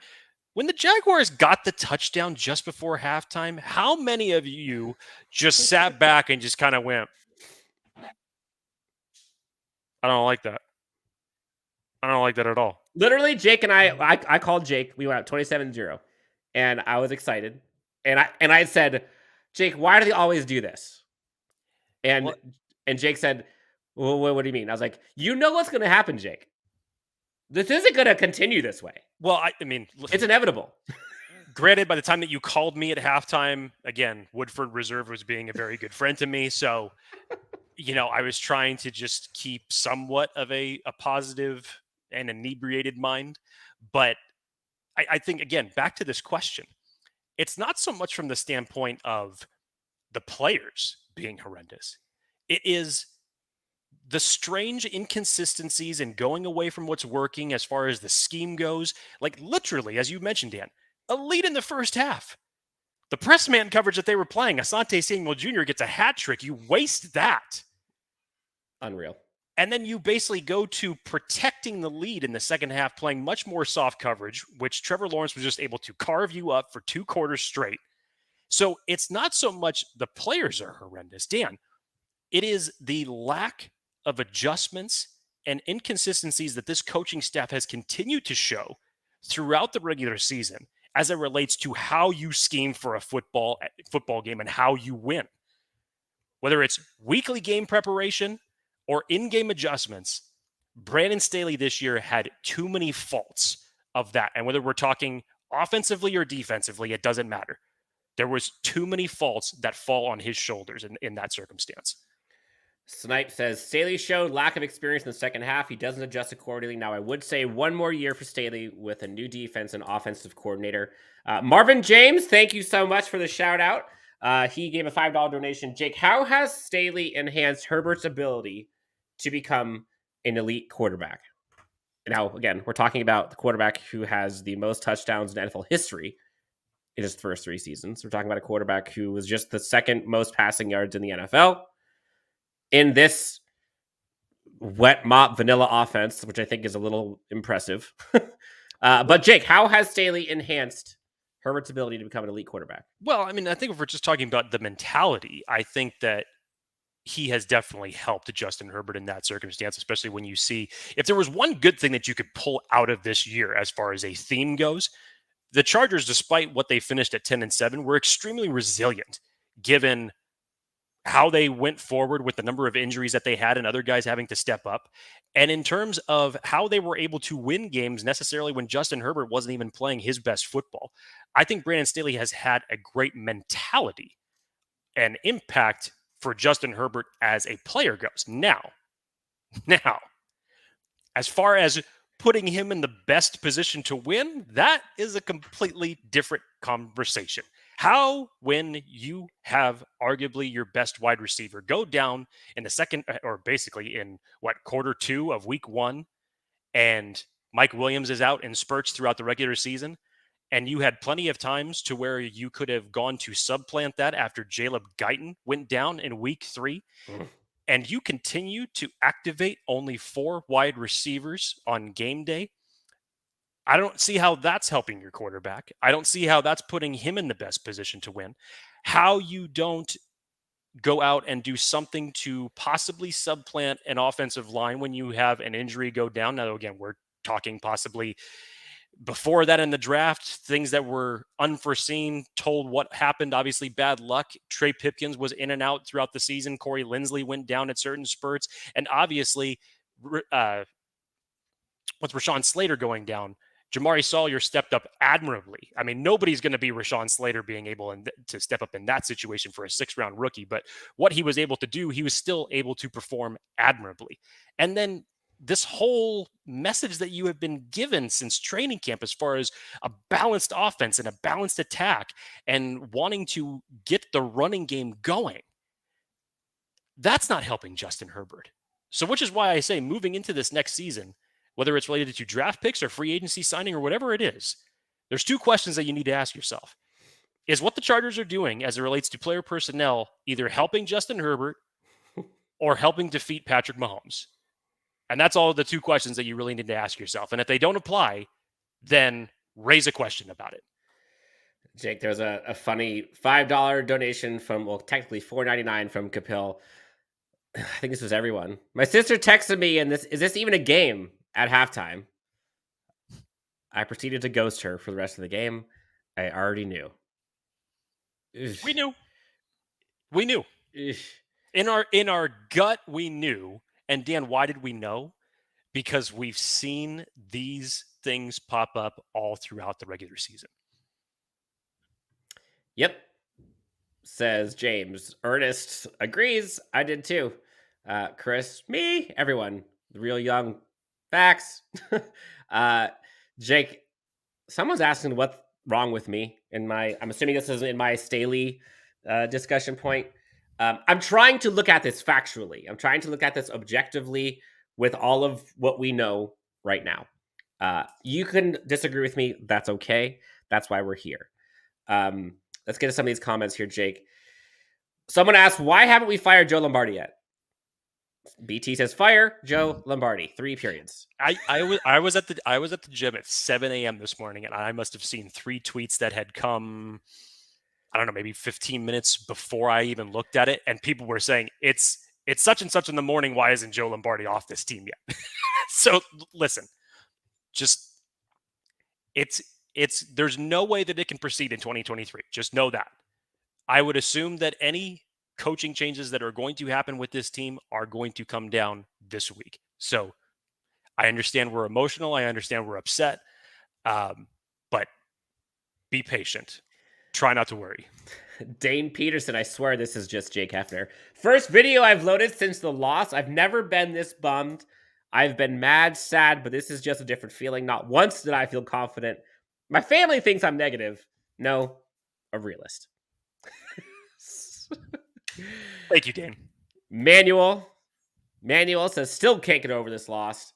when the Jaguars got the touchdown just before halftime, how many of you just sat back and just kind of went, I don't like that. I don't like that at all. Literally, Jake and I called Jake. We went out 27-0. And I was excited. And I said, Jake, why do they always do this? And Jake said, well, what do you mean? I was like, you know what's going to happen, Jake. This isn't going to continue this way. Well, I mean, it's inevitable. Granted, by the time that you called me at halftime, again, Woodford Reserve was being a very good friend to me. So, I was trying to just keep somewhat of a positive and inebriated mind. But I think, again, back to this question, it's not so much from the standpoint of the players being horrendous. It is the strange inconsistencies and going away from what's working as far as the scheme goes. Like literally, as you mentioned, Dan, a lead in the first half. The press man coverage that they were playing, Asante Samuel Jr. gets a hat trick. You waste that. Unreal. And then you basically go to protecting the lead in the second half, playing much more soft coverage, which Trevor Lawrence was just able to carve you up for 2 quarters straight. So it's not so much the players are horrendous, Dan. It is the lack of adjustments and inconsistencies that this coaching staff has continued to show throughout the regular season as it relates to how you scheme for a football game and how you win. Whether it's weekly game preparation or in-game adjustments, Brandon Staley this year had too many faults of that. And whether we're talking offensively or defensively, it doesn't matter. There was too many faults that fall on his shoulders in that circumstance. Snipe says, Staley showed lack of experience in the second half. He doesn't adjust accordingly. Now, I would say one more year for Staley with a new defense and offensive coordinator. Marvin James, thank you so much for the shout out. He gave a $5 donation. Jake, how has Staley enhanced Herbert's ability to become an elite quarterback? Now, again, we're talking about the quarterback who has the most touchdowns in NFL history in his first 3 seasons. We're talking about a quarterback who was just the second most passing yards in the NFL. In this wet mop vanilla offense, which I think is a little impressive. But Jake, how has Staley enhanced Herbert's ability to become an elite quarterback? Well, I mean, I think if we're just talking about the mentality, I think that he has definitely helped Justin Herbert in that circumstance, especially when you see, if there was one good thing that you could pull out of this year as far as a theme goes, the Chargers, despite what they finished at 10-7, were extremely resilient given how they went forward with the number of injuries that they had and other guys having to step up. And in terms of how they were able to win games necessarily when Justin Herbert wasn't even playing his best football, I think Brandon Staley has had a great mentality and impact for Justin Herbert as a player goes. Now, as far as putting him in the best position to win, that is a completely different conversation. How, when you have arguably your best wide receiver go down in the second, or basically in quarter 2 of week 1, and Mike Williams is out in spurts throughout the regular season, and you had plenty of times to where you could have gone to supplant that after Jaleb Guyton went down in week 3, and you continue to activate only 4 wide receivers on game day. I don't see how that's helping your quarterback. I don't see how that's putting him in the best position to win. How you don't go out and do something to possibly supplant an offensive line when you have an injury go down. Now, again, we're talking possibly before that in the draft, things that were unforeseen, told what happened, obviously bad luck. Trey Pipkins was in and out throughout the season. Corey Linsley went down at certain spurts. And obviously, with Rashawn Slater going down, Jamari Sawyer stepped up admirably. I mean, nobody's going to be Rashawn Slater being able to step up in that situation for a 6th-round rookie. But what he was able to do, he was still able to perform admirably. And then this whole message that you have been given since training camp as far as a balanced offense and a balanced attack and wanting to get the running game going, that's not helping Justin Herbert. So which is why I say moving into this next season, whether it's related to draft picks or free agency signing or whatever it is, there's 2 questions that you need to ask yourself. Is what the Chargers are doing as it relates to player personnel either helping Justin Herbert or helping defeat Patrick Mahomes? And that's all the 2 questions that you really need to ask yourself. And if they don't apply, then raise a question about it. Jake, there's a funny $5 donation from, well, technically $4.99 from Capil. I think this was everyone. My sister texted me, and is this even a game at halftime? I proceeded to ghost her for the rest of the game. I already knew. We knew. In our gut, we knew. And Dan, why did we know? Because we've seen these things pop up all throughout the regular season. Yep. Says James. Ernest agrees. I did too. Chris, me, everyone. The real young facts. Jake, someone's asking what's wrong with me I'm assuming this is in my Staley discussion point. I'm trying to look at this factually. I'm trying to look at this objectively with all of what we know right now. You can disagree with me. That's okay. That's why we're here. Let's get to some of these comments here, Jake. Someone asked, why haven't we fired Joe Lombardi yet? BT says, fire Joe Lombardi. 3 periods. I was at the gym at 7 a.m. this morning, and I must have seen 3 tweets that had come, I don't know, maybe 15 minutes before I even looked at it. And people were saying, it's such and such in the morning. Why isn't Joe Lombardi off this team yet? So listen, just there's no way that it can proceed in 2023. Just know that. I would assume that any coaching changes that are going to happen with this team are going to come down this week. So I understand we're emotional. I understand we're upset. But be patient. Try not to worry. Dane Peterson, I swear this is just Jake Hefner. First video I've loaded since the loss. I've never been this bummed. I've been mad, sad, but this is just a different feeling. Not once did I feel confident. My family thinks I'm negative. No, a realist. Thank you, Dane. Manuel says, still can't get over this loss.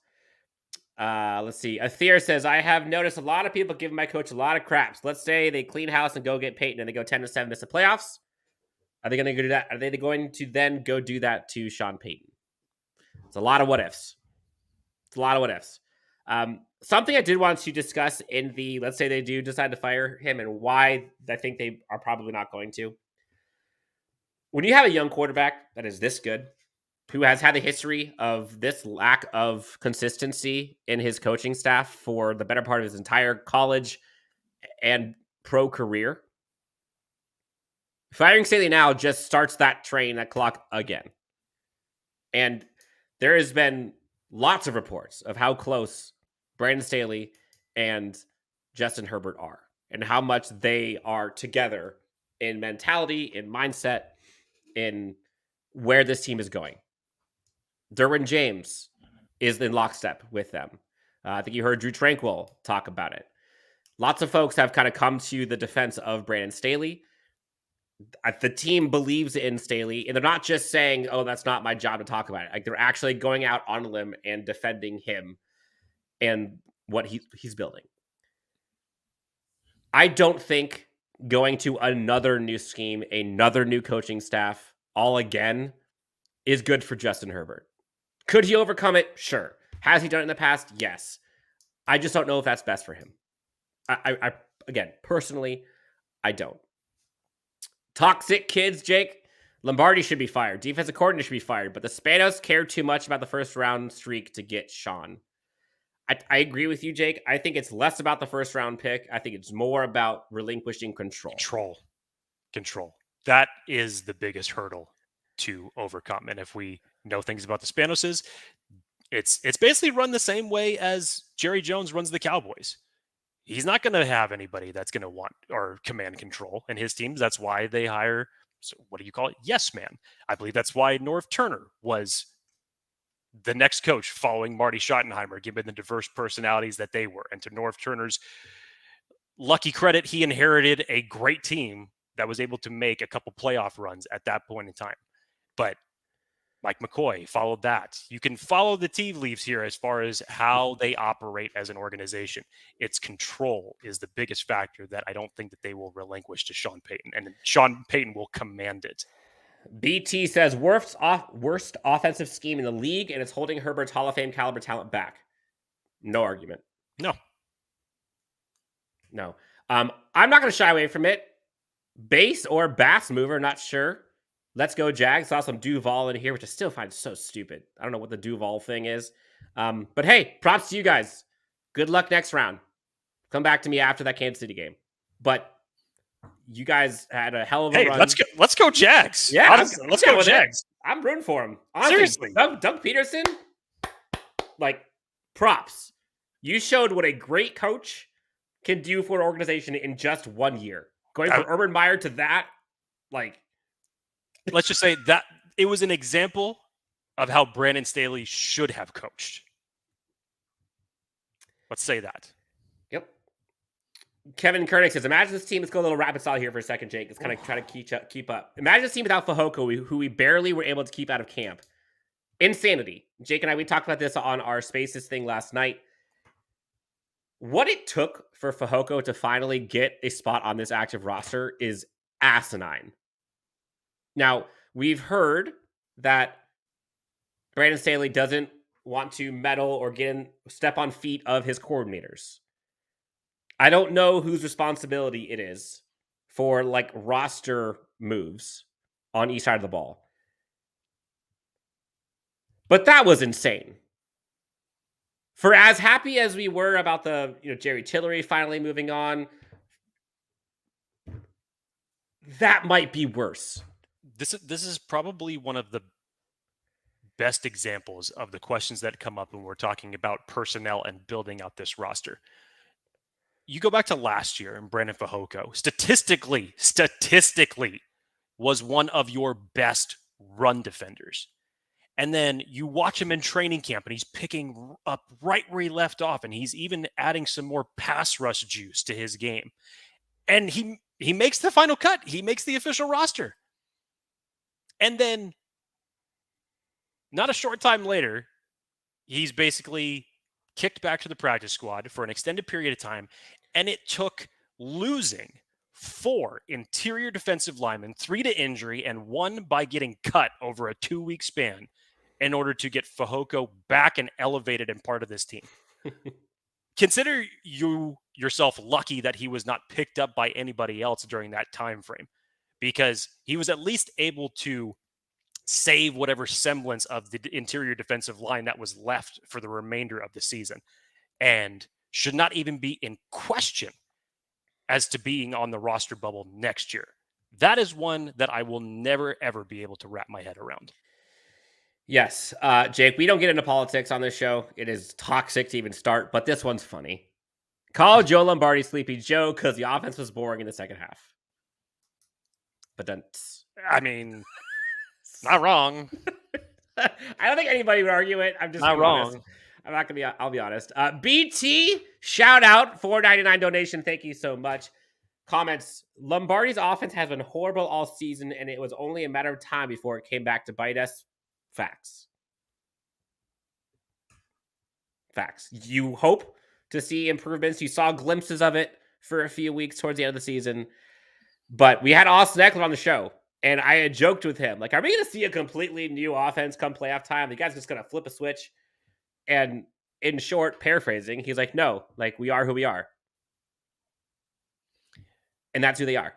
Let's see. Athir says, I have noticed a lot of people giving my coach a lot of craps. Let's say they clean house and go get Peyton and they go 10-7, miss the playoffs. Are they going to go do that? Are they going to then go do that to Sean Payton? It's a lot of what ifs. Something I did want to discuss in the, let's say they do decide to fire him and why I think they are probably not going to. When you have a young quarterback that is this good, who has had a history of this lack of consistency in his coaching staff for the better part of his entire college and pro career, firing Staley now just starts that clock again. And there has been lots of reports of how close Brandon Staley and Justin Herbert are and how much they are together in mentality, in mindset, in where this team is going. Derwin James is in lockstep with them. I think you heard Drew Tranquil talk about it. Lots of folks have kind of come to the defense of Brandon Staley. The team believes in Staley, and they're not just saying, oh, that's not my job to talk about it. Like, they're actually going out on a limb and defending him and what he's building. I don't think going to another new scheme, another new coaching staff, all again, is good for Justin Herbert. Could he overcome it? Sure. Has he done it in the past? Yes. I just don't know if that's best for him. I again, personally, I don't. Toxic kids, Jake. Lombardi should be fired. Defensive coordinator should be fired. But the Spanos care too much about the first round streak to get Sean. I agree with you, Jake. I think it's less about the first round pick. I think it's more about relinquishing control. Control. That is the biggest hurdle to overcome. And if we know things about the Spanoses, it's basically run the same way as Jerry Jones runs the Cowboys. He's not going to have anybody that's going to want or command control in his teams. That's why they hire, so what do you call it? Yes man. I believe that's why Norv Turner was the next coach following Marty Schottenheimer, given the diverse personalities that they were. And to Norv Turner's lucky credit, he inherited a great team that was able to make a couple playoff runs at that point in time. But Mike McCoy followed that. You can follow the tea leaves here as far as how they operate as an organization. Its control is the biggest factor that I don't think that they will relinquish to Sean Payton, and Sean Payton will command it. BT says worst offensive scheme in the league, and it's holding Herbert's Hall of Fame caliber talent back. No argument. No. I'm not going to shy away from it. Base or bass mover, not sure. Let's go Jags. Saw some Duval in here, which I still find so stupid. I don't know what the Duval thing is. But hey, props to you guys. Good luck next round. Come back to me after that Kansas City game. But you guys had a hell of a run. Let's go Jags. Yeah, let's go Jags. I'm rooting for him. Honestly, Seriously. Doug Peterson, like, props. You showed what a great coach can do for an organization in just 1 year. Going from Urban Meyer to that, like... Let's just say that it was an example of how Brandon Staley should have coached. Let's say that. Yep. Kevin Koenig says, imagine this team. Let's go a little rapid style here for a second, Jake. Let's kind of try to keep up. Imagine this team without Fehoko, who we barely were able to keep out of camp. Insanity. Jake and I, we talked about this on our Spaces thing last night. What it took for Fehoko to finally get a spot on this active roster is asinine. Now, we've heard that Brandon Staley doesn't want to meddle or step on feet of his coordinators. I don't know whose responsibility it is for like roster moves on each side of the ball. But that was insane. For as happy as we were about the Jerry Tillery finally moving on, that might be worse. This is probably one of the best examples of the questions that come up when we're talking about personnel and building out this roster. You go back to last year and Brandon Fehoko, statistically, was one of your best run defenders. And then you watch him in training camp and he's picking up right where he left off. And he's even adding some more pass rush juice to his game. And he makes the final cut. He makes the official roster. And then not a short time later, he's basically kicked back to the practice squad for an extended period of time. And it took losing 4 interior defensive linemen, 3 to injury, and 1 by getting cut over a 2-week span in order to get Fehoko back and elevated and part of this team. Consider yourself lucky that he was not picked up by anybody else during that time frame, because he was at least able to save whatever semblance of the interior defensive line that was left for the remainder of the season, and should not even be in question as to being on the roster bubble next year. That is one that I will never, ever be able to wrap my head around. Yes. Jake, we don't get into politics on this show. It is toxic to even start, but this one's funny. Call Joe Lombardi Sleepy Joe because the offense was boring in the second half. But then... I mean, not wrong. I don't think anybody would argue it. I'm just not wrong. Honest. I'm not going to be... I'll be honest. BT, shout out, $4.99 donation. Thank you so much. Comments, Lombardi's offense has been horrible all season, and it was only a matter of time before it came back to bite us. Facts. You hope to see improvements. You saw glimpses of it for a few weeks towards the end of the season. But we had Austin Eckler on the show, and I had joked with him, like, are we going to see a completely new offense come playoff time? The guy's just going to flip a switch. And in short, paraphrasing, he's like, no, like, we are who we are. And that's who they are.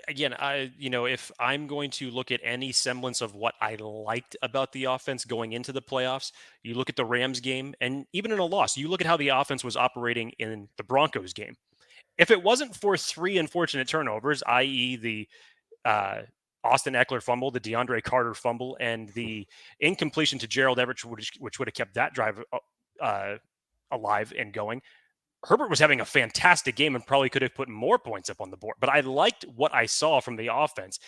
again, if I'm going to look at any semblance of what I liked about the offense going into the playoffs, you look at the Rams game, and even in a loss, you look at how the offense was operating in the Broncos game. If it wasn't for 3 unfortunate turnovers, i.e., the Austin Eckler fumble, the DeAndre Carter fumble, and the incompletion to Gerald Everett, which would have kept that drive alive and going, Herbert was having a fantastic game and probably could have put more points up on the board. But I liked what I saw from the offense.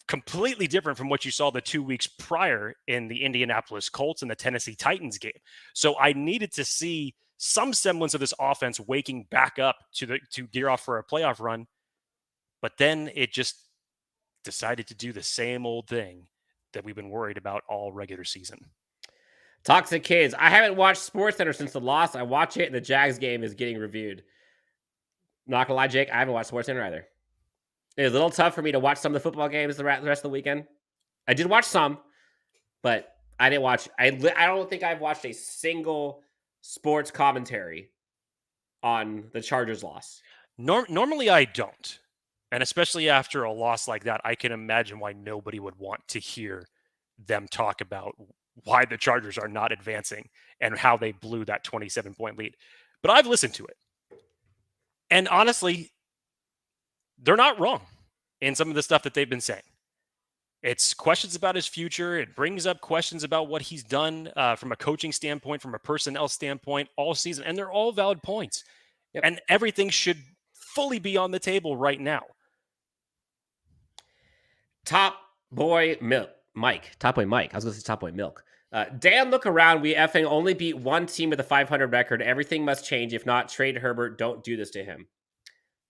Completely different from what you saw the 2 weeks prior in the Indianapolis Colts and the Tennessee Titans game. So I needed to see some semblance of this offense waking back up to gear off for a playoff run. But then it just decided to do the same old thing that we've been worried about all regular season. Toxic Kids. I haven't watched SportsCenter since the loss. I watch it, and the Jags game is getting reviewed. Not gonna lie, Jake, I haven't watched SportsCenter either. It was a little tough for me to watch some of the football games the rest of the weekend. I did watch some, but I didn't watch. I don't think I've watched a single sports commentary on the Chargers loss. Normally, I don't. And especially after a loss like that, I can imagine why nobody would want to hear them talk about why the Chargers are not advancing and how they blew that 27-point lead. But I've listened to it. And honestly, they're not wrong in some of the stuff that they've been saying. It's questions about his future. It brings up questions about what he's done from a coaching standpoint, from a personnel standpoint all season. And they're all valid points. Yep. And everything should fully be on the table right now. Top Boy Mike. I was going to say Top Boy Milk. Dan, look around. We effing only beat one team with a 500 record. Everything must change. If not, trade Herbert. Don't do this to him.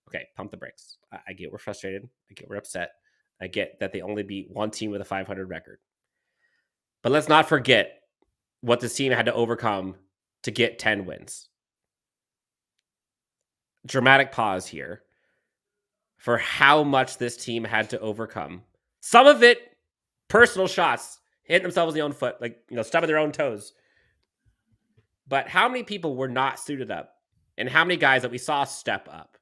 Okay, pump the brakes. I get we're frustrated. I get we're upset. I get that they only beat one team with a 500 record. But let's not forget what this team had to overcome to get 10 wins. Dramatic pause here for how much this team had to overcome. Some of it, personal shots, hitting themselves in the own foot, stubbing their own toes. But how many people were not suited up, and how many guys that we saw step up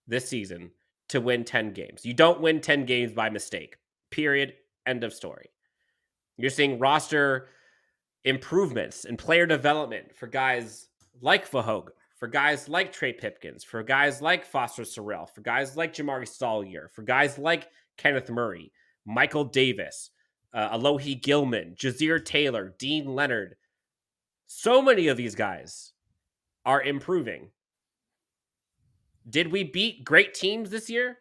this season to win 10 games? You don't win 10 games by mistake. Period. End of story. You're seeing roster improvements and player development for guys like Fahoga, for guys like Trey Pipkins, for guys like Foster Sorrell, for guys like Jamari Salyer, for guys like Kenneth Murray, Michael Davis, Alohi Gilman, Jazir Taylor, Dean Leonard. So many of these guys are improving. Did we beat great teams this year?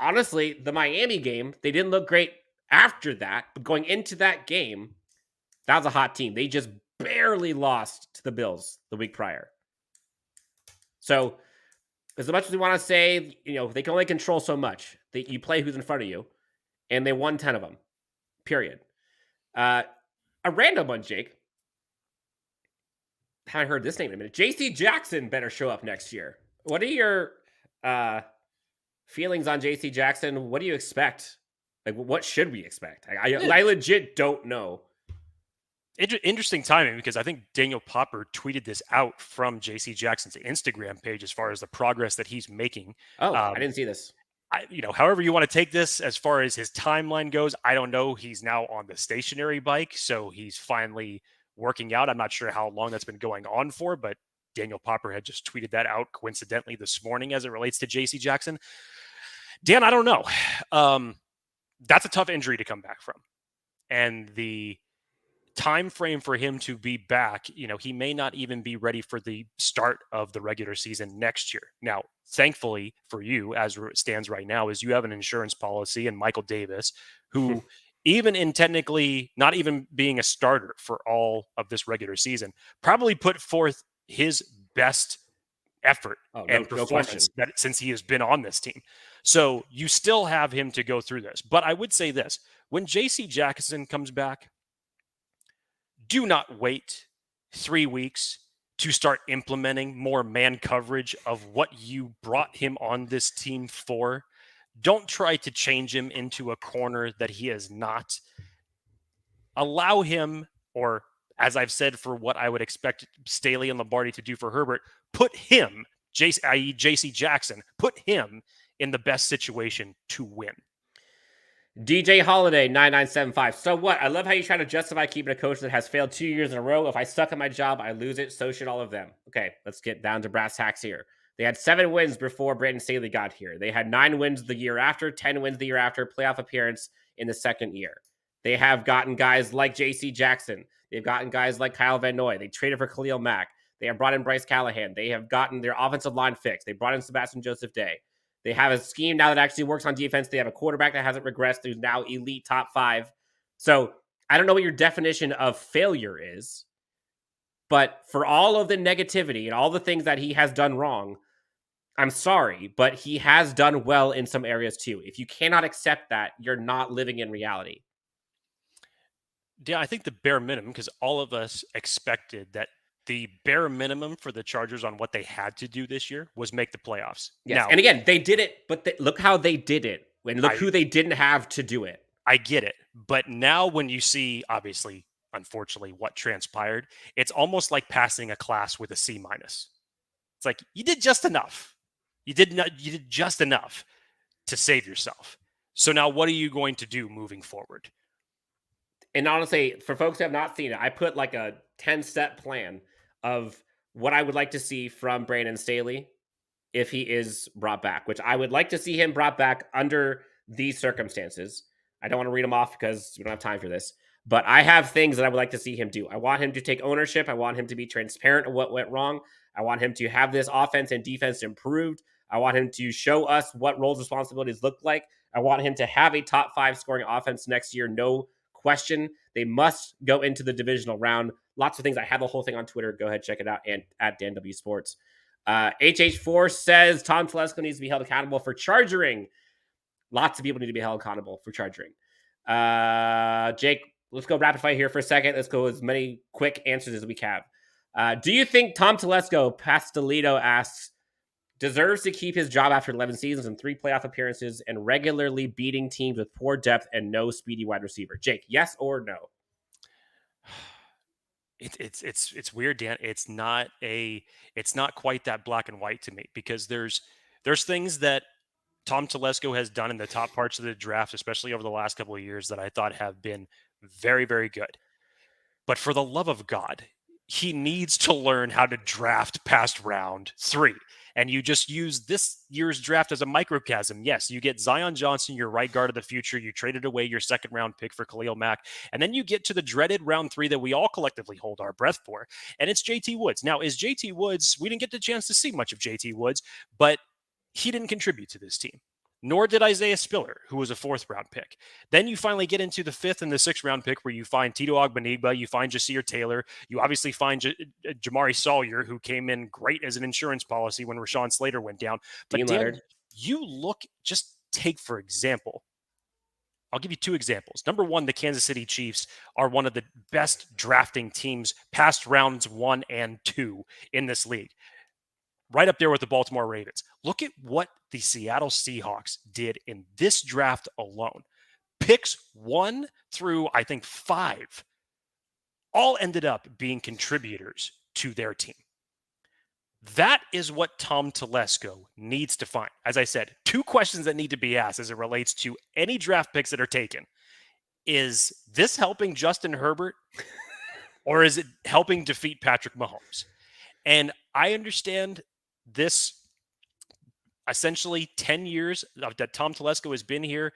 Honestly, the Miami game, they didn't look great after that. But going into that game, that was a hot team. They just barely lost to the Bills the week prior. So, as much as we want to say, they can only control so much. You play who's in front of you, and they won 10 of them. Period. A random one, Jake. Haven't heard this name in a minute. J.C. Jackson better show up next year. What are your feelings on J.C. Jackson? What do you expect? What should we expect? I legit don't know. Interesting timing, because I think Daniel Popper tweeted this out from J.C. Jackson's Instagram page as far as the progress that he's making. Oh, I didn't see this. However you want to take this as far as his timeline goes, I don't know. He's now on the stationary bike, so he's finally working out. I'm not sure how long that's been going on for, but Daniel Popper had just tweeted that out coincidentally this morning as it relates to J.C. Jackson. Dan, I don't know. That's a tough injury to come back from. And the time frame for him to be back, he may not even be ready for the start of the regular season next year. Now, thankfully for you, as it stands right now, is you have an insurance policy and Michael Davis, who even in technically not even being a starter for all of this regular season, probably put forth his best effort and performance since he has been on this team. So you still have him to go through this. But I would say this, when J.C. Jackson comes back, do not wait 3 weeks to start implementing more man coverage of what you brought him on this team for. Don't try to change him into a corner that he is not. Allow him, or as I've said for what I would expect Staley and Lombardi to do for Herbert, put him, i.e. J.C. Jackson, put him in the best situation to win. DJ Holiday 9975. So what? I love how you try to justify keeping a coach that has failed 2 years in a row. If I suck at my job, I lose it. So should all of them. Okay, let's get down to brass tacks here. They had 7 wins before Brandon Staley got here. They had 9 wins the year after, 10 wins the year after, playoff appearance in the second year. They have gotten guys like J.C. Jackson. They've gotten guys like Kyle Van Noy. They traded for Khalil Mack. They have brought in Bryce Callahan. They have gotten their offensive line fixed. They brought in Sebastian Joseph Day. They have a scheme now that actually works on defense. They have a quarterback that hasn't regressed, who's now elite top 5. So I don't know what your definition of failure is, but for all of the negativity and all the things that he has done wrong, I'm sorry, but he has done well in some areas too. If you cannot accept that, you're not living in reality. Yeah, I think the bare minimum, because all of us expected that the bare minimum for the Chargers on what they had to do this year was make the playoffs. Yes. Now, And again, they did it, but look how they did it. And look who they didn't have to do it. I get it. But now when you see, obviously, unfortunately, what transpired, it's almost like passing a class with a C-. It's like you did just enough. You did just enough to save yourself. So now what are you going to do moving forward? And honestly, for folks who have not seen it, I put like a 10-step plan of what I would like to see from Brandon Staley if he is brought back, which I would like to see him brought back under these circumstances. I don't want to read them off because we don't have time for this, but I have things that I would like to see him do. I want him to take ownership. I want him to be transparent of what went wrong. I want him to have this offense and defense improved. I want him to show us what roles responsibilities look like. I want him to have a top 5 scoring offense next year. No question. They must go into the divisional round. Lots of things. I have the whole thing on Twitter. Go ahead, check it out, and at Dan W Sports. HH4 says Tom Telesco needs to be held accountable for charging. Lots of people need to be held accountable for charging. Jake, let's go rapid fire here for a second. Let's go as many quick answers as we can. Do you think Tom Telesco, Pastelito asks, deserves to keep his job after 11 seasons and 3 playoff appearances and regularly beating teams with poor depth and no speedy wide receiver? Jake, yes or no? It's weird, Dan. It's not quite that black and white to me, because there's things that Tom Telesco has done in the top parts of the draft, especially over the last couple of years, that I thought have been very, very good. But for the love of God, he needs to learn how to draft past round 3. And you just use this year's draft as a microcosm. Yes, you get Zion Johnson, your right guard of the future. You traded away your second round pick for Khalil Mack. And then you get to the dreaded round 3 that we all collectively hold our breath for. And it's JT Woods. Now, is JT Woods, we didn't get the chance to see much of JT Woods, but he didn't contribute to this team. Nor did Isaiah Spiller, who was a 4th round pick. Then you finally get into the 5th and the 6th round pick, where you find Tito Agbanigba, you find Jasir Taylor, you obviously find Jamari Sawyer, who came in great as an insurance policy when Rashawn Slater went down. But Dan, you look, just take for example, I'll give you 2 examples. Number 1, the Kansas City Chiefs are one of the best drafting teams past rounds 1 and 2 in this league. Right up there with the Baltimore Ravens. Look at what the Seattle Seahawks did in this draft alone. Picks 1 through, I think, 5 all ended up being contributors to their team. That is what Tom Telesco needs to find. As I said, 2 questions that need to be asked as it relates to any draft picks that are taken. Is this helping Justin Herbert, or is it helping defeat Patrick Mahomes? And I understand this essentially 10 years that Tom Telesco has been here,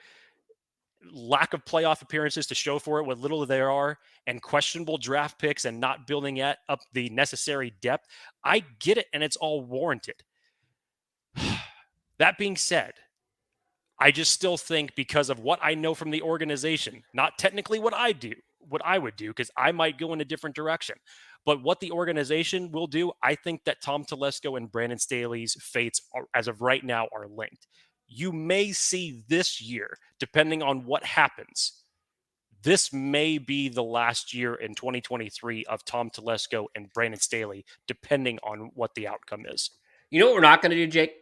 lack of playoff appearances to show for it, what little there are, and questionable draft picks and not building up the necessary depth. I get it, and it's all warranted. That being said, I just still think, because of what I know from the organization, not technically what I would do, because I might go in a different direction, but what the organization will do, I think that Tom Telesco and Brandon Staley's fates are, as of right now, are linked. You may see this year, depending on what happens, this may be the last year in 2023 of Tom Telesco and Brandon Staley, depending on what the outcome is. You know what we're not going to do, Jake?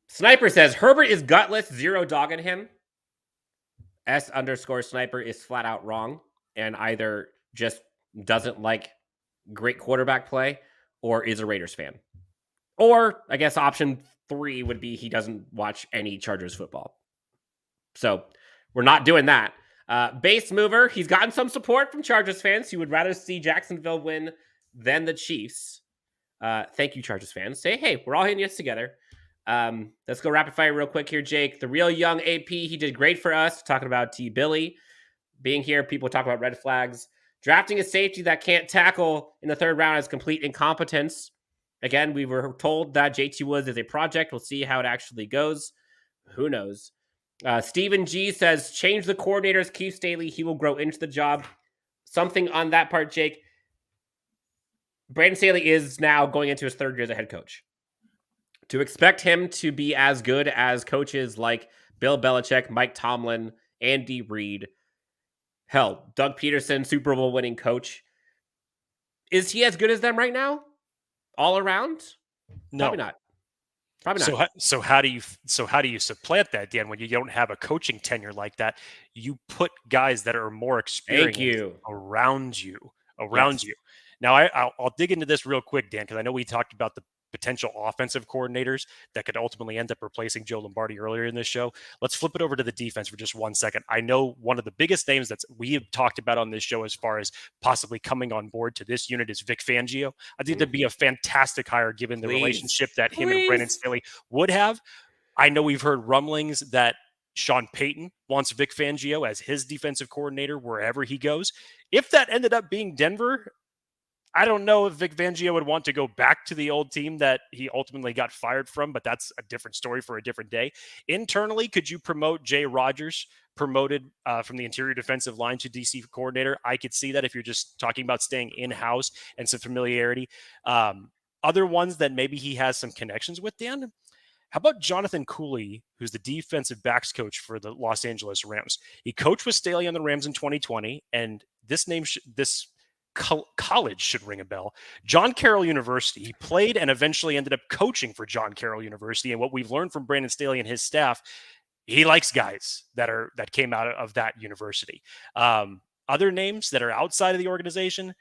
Sniper says, Herbert is gutless, 0 dog in him. S_sniper is flat out wrong, and either just doesn't like great quarterback play or is a Raiders fan. Or, I guess, option 3 would be he doesn't watch any Chargers football. So we're not doing that. Base mover, he's gotten some support from Chargers fans who would rather see Jacksonville win than the Chiefs. Thank you, Chargers fans. Say, hey, we're all hitting this together. Let's go rapid fire real quick here, Jake. The real young AP, he did great for us. Talking about T. Billy being here. People talk about red flags. Drafting a safety that can't tackle in the 3rd round is complete incompetence. Again, we were told that JT Woods is a project. We'll see how it actually goes. Who knows? Stephen G says, change the coordinators, keep Staley. He will grow into the job. Something on that part, Jake. Brandon Staley is now going into his 3rd year as a head coach. To expect him to be as good as coaches like Bill Belichick, Mike Tomlin, Andy Reid, hell, Doug Peterson, Super Bowl winning coach. Is he as good as them right now? All around? No. Probably not. Probably not. So how do you supplant that, Dan? When you don't have a coaching tenure like that, you put guys that are more experienced around you. Yes. Now, I'll dig into this real quick, Dan, because I know we talked about the potential offensive coordinators that could ultimately end up replacing Joe Lombardi earlier in this show. Let's flip it over to the defense for just 1 second. I know one of the biggest names that we have talked about on this show as far as possibly coming on board to this unit is Vic Fangio. I think that'd be a fantastic hire given the relationship that him and Brandon Staley would have. I know we've heard rumblings that Sean Payton wants Vic Fangio as his defensive coordinator wherever he goes. If that ended up being Denver, I don't know if Vic Fangio would want to go back to the old team that he ultimately got fired from, but that's a different story for a different day. Internally, could you promote Jay Rodgers, promoted from the interior defensive line to DC coordinator? I could see that if you're just talking about staying in-house and some familiarity. Other ones that maybe he has some connections with, Dan? How about Jonathan Cooley, who's the defensive backs coach for the Los Angeles Rams? He coached with Staley on the Rams in 2020, and this name, college should ring a bell. John Carroll University. He played and eventually ended up coaching for John Carroll University. And what we've learned from Brandon Staley and his staff, he likes guys that came out of that university. Other names that are outside of the organization,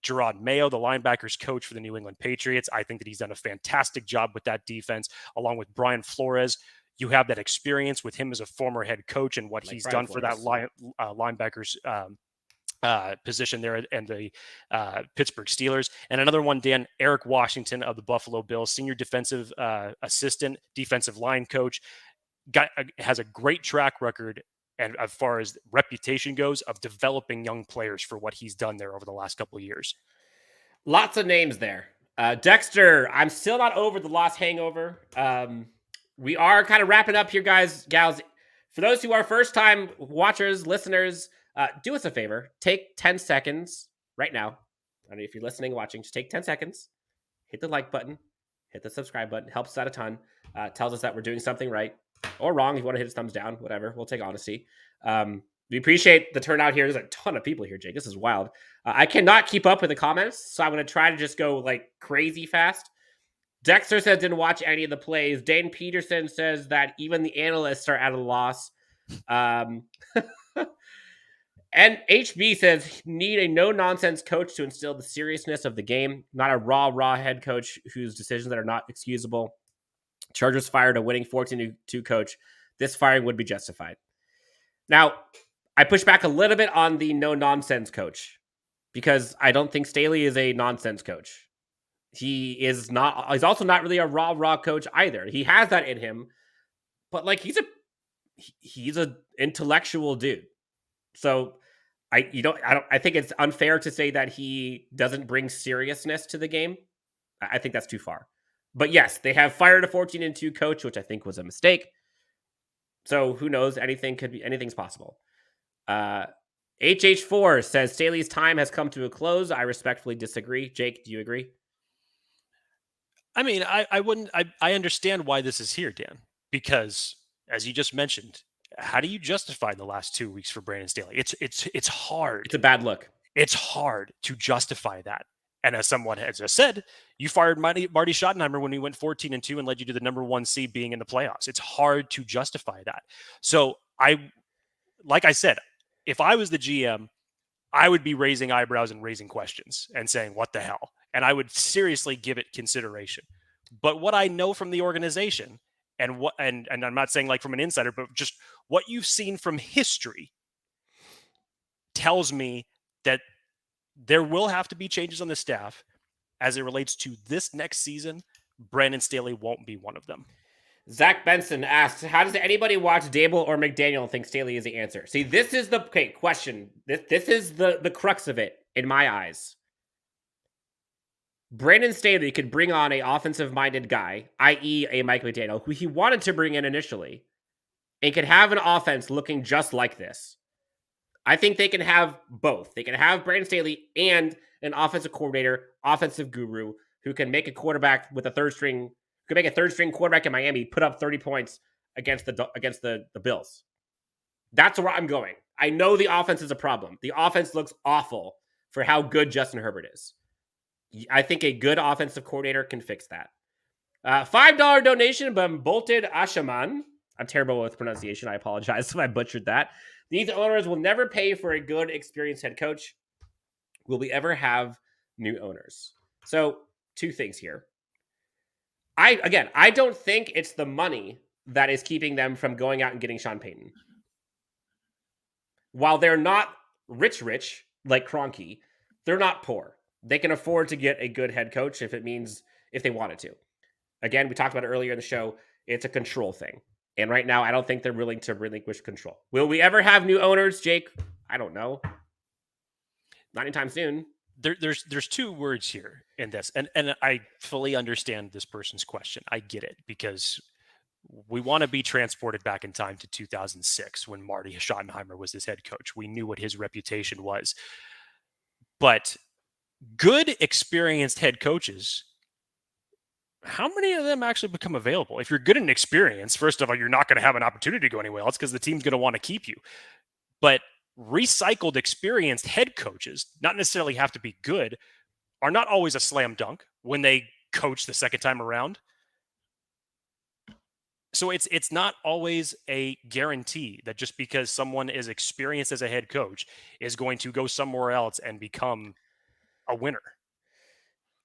Gerard Mayo, the linebackers coach for the New England Patriots. I think that he's done a fantastic job with that defense, along with Brian Flores. You have that experience with him as a former head coach and what he's done for that linebackers position there and the Pittsburgh Steelers. And another one, Dan, Eric Washington of the Buffalo Bills, senior defensive assistant, defensive line coach, has a great track record and as far as reputation goes of developing young players for what he's done there over the last couple of years. Lots of names there. Dexter, I'm still not over the lost hangover. We are kind of wrapping up here, guys, gals. For those who are first-time watchers, listeners, do us a favor. Take 10 seconds right now. I don't know if you're listening, watching. Just take 10 seconds. Hit the like button. Hit the subscribe button. Helps us out a ton. Tells us that we're doing something right or wrong. If you want to hit a thumbs down, whatever. We'll take honesty. We appreciate the turnout here. There's a ton of people here, Jake. This is wild. I cannot keep up with the comments, so I'm going to try to just go like crazy fast. Dexter says didn't watch any of the plays. Dane Peterson says that even the analysts are at a loss. And HB says need a no-nonsense coach to instill the seriousness of the game, not a raw head coach whose decisions that are not excusable. Chargers fired a winning 14-2 coach. This firing would be justified. Now, I push back a little bit on the no-nonsense coach because I don't think Staley is a nonsense coach. He's also not really a raw coach either. He has that in him, but like he's a intellectual dude. So I think it's unfair to say that he doesn't bring seriousness to the game. I think that's too far. But yes, they have fired a 14-2 coach, which I think was a mistake. So who knows? Anything's possible. HH4 says Staley's time has come to a close. I respectfully disagree. Jake, do you agree? I mean, I understand why this is here, Dan, because as you just mentioned, how do you justify the last 2 weeks for Brandon Staley? It's hard. It's a bad look. It's hard to justify that. And as someone has just said, you fired Marty Schottenheimer when he went 14-2 and led you to the number 1 seed being in the playoffs. It's hard to justify that. So like I said, if I was the GM, I would be raising eyebrows and raising questions and saying, what the hell? And I would seriously give it consideration. But what I know from the organization and and I'm not saying like from an insider, but just what you've seen from history tells me that there will have to be changes on the staff as it relates to this next season. Brandon Staley won't be one of them. Zach Benson asks, how does anybody watch Dable or McDaniel and think Staley is the answer? See, this is the question. This is the crux of it in my eyes. Brandon Staley could bring on a offensive-minded guy, i.e. a Mike McDaniel, who he wanted to bring in initially, and could have an offense looking just like this. I think they can have both. They can have Brandon Staley and an offensive coordinator, offensive guru, who can make a quarterback with a third string quarterback in Miami put up 30 points against the Bills. That's where I'm going. I know the offense is a problem. The offense looks awful for how good Justin Herbert is. I think a good offensive coordinator can fix that. $5 donation from Bolted Ashaman. I'm terrible with pronunciation. I apologize if I butchered that. These owners will never pay for a good, experienced head coach. Will we ever have new owners? So, two things here. I don't think it's the money that is keeping them from going out and getting Sean Payton. While they're not rich like Kroenke, they're not poor. They can afford to get a good head coach if they wanted to. Again, we talked about it earlier in the show. It's a control thing. And right now, I don't think they're willing to relinquish control. Will we ever have new owners, Jake? I don't know. Not anytime soon. There's two words here in this, and I fully understand this person's question. I get it, because we want to be transported back in time to 2006 when Marty Schottenheimer was his head coach. We knew what his reputation was. But good, experienced head coaches, how many of them actually become available? If you're good and experienced, first of all, you're not going to have an opportunity to go anywhere else because the team's going to want to keep you. But recycled, experienced head coaches, not necessarily have to be good, are not always a slam dunk when they coach the second time around. So it's not always a guarantee that just because someone is experienced as a head coach is going to go somewhere else and become a winner.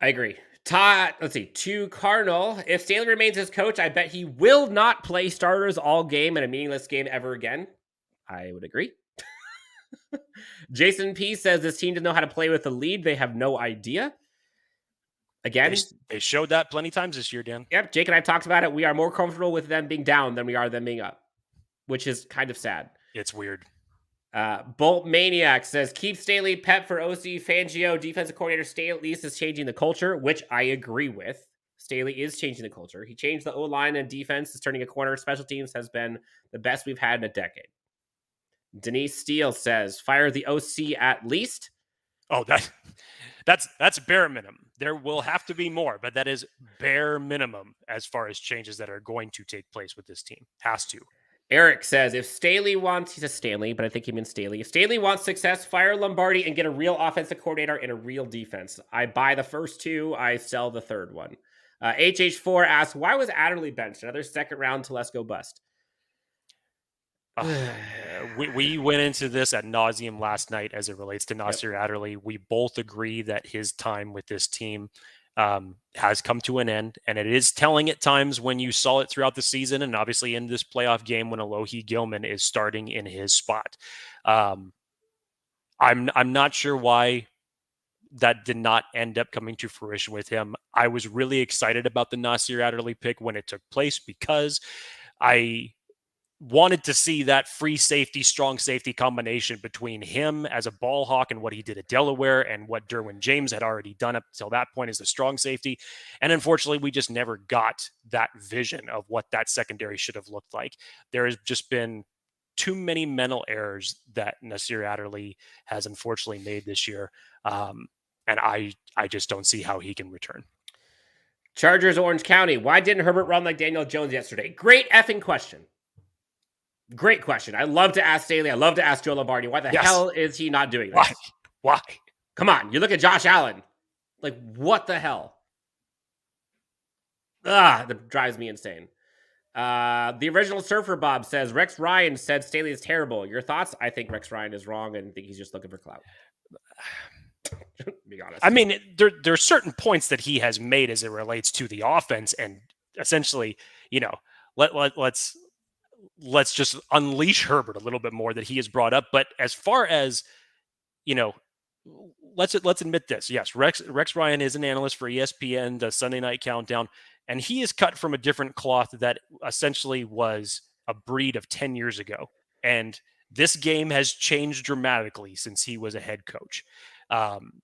I agree. Todd, let's see. To Cardinal, if Staley remains as coach, I bet he will not play starters all game in a meaningless game ever again. I would agree. Jason P says this team doesn't know how to play with the lead. They have no idea. Again, they showed that plenty of times this year, Dan. Yep, Jake and I talked about it. We are more comfortable with them being down than we are them being up, which is kind of sad. It's weird. Bolt Maniac says, keep Staley pet for OC Fangio. Defensive coordinator Staley at least is changing the culture, which I agree with. Staley is changing the culture. He changed the O-line and defense is turning a corner. Special teams has been the best we've had in a decade. Denise Steele says, fire the OC at least. Oh, that's bare minimum. There will have to be more, but that is bare minimum as far as changes that are going to take place with this team. Has to. Eric says, if Staley wants, he says Stanley, but I think he means Staley. If Staley wants success, fire Lombardi and get a real offensive coordinator and a real defense. I buy the first two, I sell the third one. HH4 asks, why was Adderley benched? Another second round Telesco bust. We went into this ad nauseum last night as it relates to Nasir Adderley. We both agree that his time with this team has come to an end, and it is telling at times when you saw it throughout the season, and obviously in this playoff game when Alohi Gilman is starting in his spot. I'm not sure why that did not end up coming to fruition with him. I was really excited about the Nasir Adderley pick when it took place because I wanted to see that free safety, strong safety combination between him as a ball hawk and what he did at Delaware and what Derwin James had already done up till that point as a strong safety. And unfortunately, we just never got that vision of what that secondary should have looked like. There has just been too many mental errors that Nasir Adderley has unfortunately made this year. And I just don't see how he can return. Chargers, Orange County. Why didn't Herbert run like Daniel Jones yesterday? Great effing question. Great question. I love to ask Staley. I love to ask Joe Lombardi. Why the hell is he not doing this? Why? Come on. You look at Josh Allen. Like, what the hell? That drives me insane. The original Surfer Bob says, Rex Ryan said Staley is terrible. Your thoughts? I think Rex Ryan is wrong and think he's just looking for clout. being honest. I mean, there are certain points that he has made as it relates to the offense, and essentially, let's just unleash Herbert a little bit more that he has brought up. But as far as let's admit this. Yes, Rex Ryan is an analyst for ESPN, the Sunday Night Countdown, and he is cut from a different cloth that essentially was a breed of 10 years ago. And this game has changed dramatically since he was a head coach.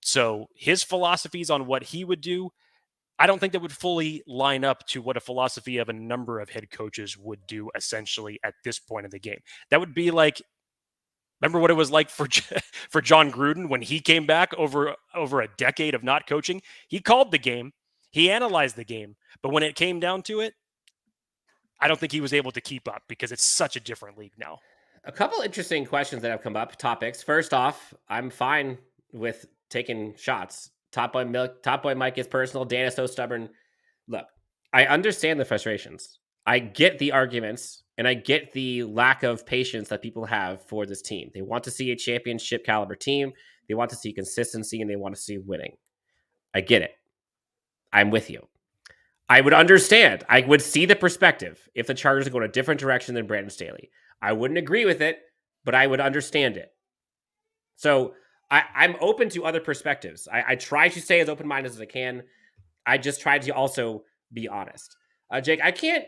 So his philosophies on what he would do, I don't think that would fully line up to what a philosophy of a number of head coaches would do essentially at this point in the game. That would be like, remember what it was like for John Gruden when he came back over a decade of not coaching? He called the game, he analyzed the game, but when it came down to it, I don't think he was able to keep up because it's such a different league now. A couple interesting questions that have come up, topics. First off, I'm fine with taking shots. Top Boy Mike is personal. Dan is so stubborn. Look, I understand the frustrations. I get the arguments, and I get the lack of patience that people have for this team. They want to see a championship caliber team. They want to see consistency, and they want to see winning. I get it. I'm with you. I would understand. I would see the perspective if the Chargers go in a different direction than Brandon Staley. I wouldn't agree with it, but I would understand it. So I'm open to other perspectives. I try to stay as open-minded as I can. I just try to also be honest. Jake, I can't...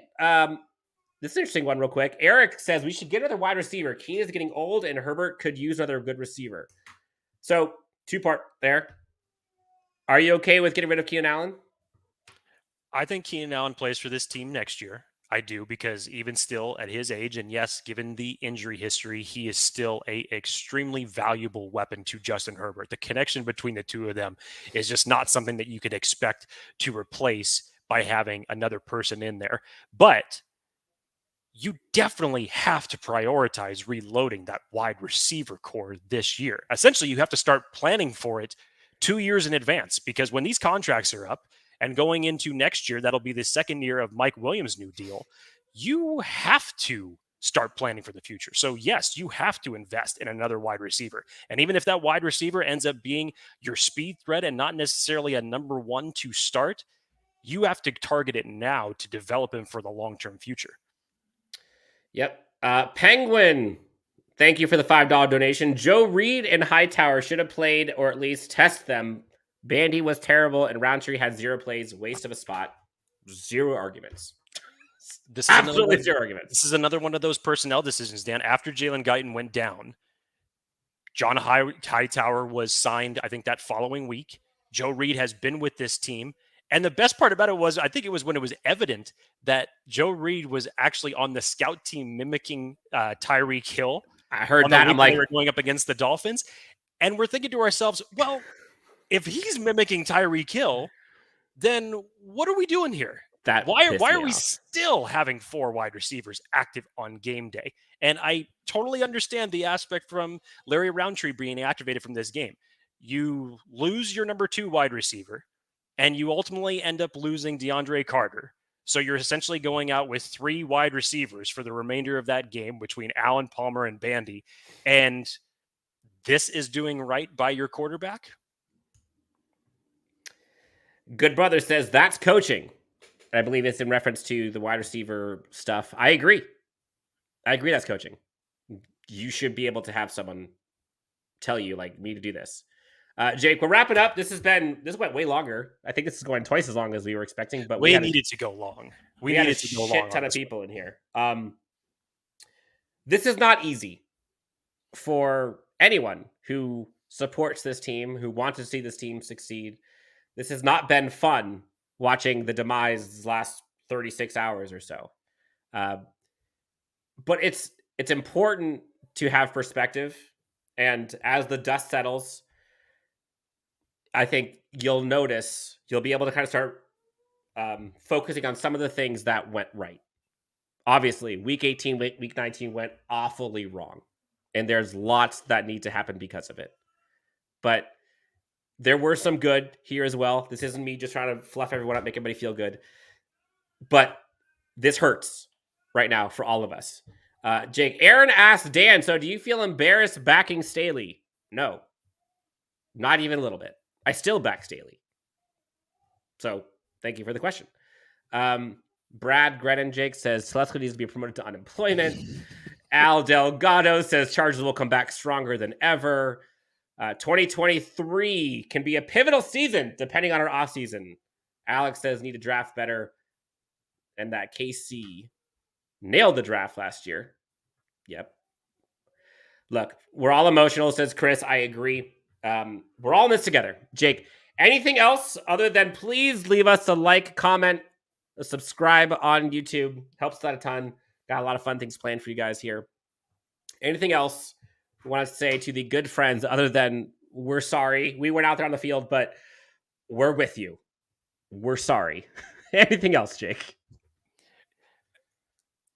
this is an interesting one real quick. Eric says we should get another wide receiver. Keenan is getting old, and Herbert could use another good receiver. So, two-part there. Are you okay with getting rid of Keenan Allen? I think Keenan Allen plays for this team next year. I do, because even still at his age, and yes, given the injury history, he is still a extremely valuable weapon to Justin Herbert. The connection between the two of them is just not something that you could expect to replace by having another person in there. But you definitely have to prioritize reloading that wide receiver core this year. Essentially, you have to start planning for it 2 years in advance, because when these contracts are up, and going into next year, that'll be the second year of Mike Williams' new deal. You have to start planning for the future. So yes, you have to invest in another wide receiver. And even if that wide receiver ends up being your speed threat and not necessarily a number one to start, you have to target it now to develop him for the long-term future. Yep. Penguin, thank you for the $5 donation. Joe Reed and Hightower should have played or at least test them. Bandy was terrible, and Roundtree had 0 plays, waste of a spot. 0 arguments. This is absolutely 0 arguments. This is another one of those personnel decisions, Dan. After Jalen Guyton went down, John Hightower was signed, I think, that following week. Joe Reed has been with this team. And the best part about it was, I think it was when it was evident that Joe Reed was actually on the scout team mimicking Tyreek Hill. I heard that. I'm like, they were going up against the Dolphins. And we're thinking to ourselves, well, if he's mimicking Tyreek Hill, then what are we doing here? Why are we still having 4 wide receivers active on game day? And I totally understand the aspect from Larry Roundtree being activated from this game. You lose your number 2 wide receiver, and you ultimately end up losing DeAndre Carter. So you're essentially going out with 3 wide receivers for the remainder of that game between Allen, Palmer, and Bandy. And this is doing right by your quarterback? Good Brother says that's coaching. I believe it's in reference to the wide receiver stuff. I agree that's coaching. You should be able to have someone tell you, like, me to do this. Jake, we're wrapping up. This went way longer. I think this is going twice as long as we were expecting, but we needed to go long. We needed to go long. Shit ton of people in here. This is not easy for anyone who supports this team, who wants to see this team succeed. This has not been fun watching the demise last 36 hours or so. But it's important to have perspective. And as the dust settles, I think you'll be able to kind of start focusing on some of the things that went right. Obviously, week 18, week 19 went awfully wrong. And there's lots that need to happen because of it. But there were some good here as well. This isn't me just trying to fluff everyone up, make everybody feel good. But this hurts right now for all of us. Jake, Aaron asked Dan, so do you feel embarrassed backing Staley? No. Not even a little bit. I still back Staley. So thank you for the question. Brad Grennan Jake says Telesco needs to be promoted to unemployment. Al Delgado says Chargers will come back stronger than ever. 2023 can be a pivotal season depending on our offseason. Alex says need to draft better. And that KC nailed the draft last year. Yep. Look, we're all emotional, says Chris. I agree. We're all in this together. Jake, anything else other than please leave us a like, comment, a subscribe on YouTube. Helps out a ton. Got a lot of fun things planned for you guys here. Anything else you want to say to the good friends other than we're sorry? We went out there on the field, but we're with you. We're sorry. Anything else, Jake?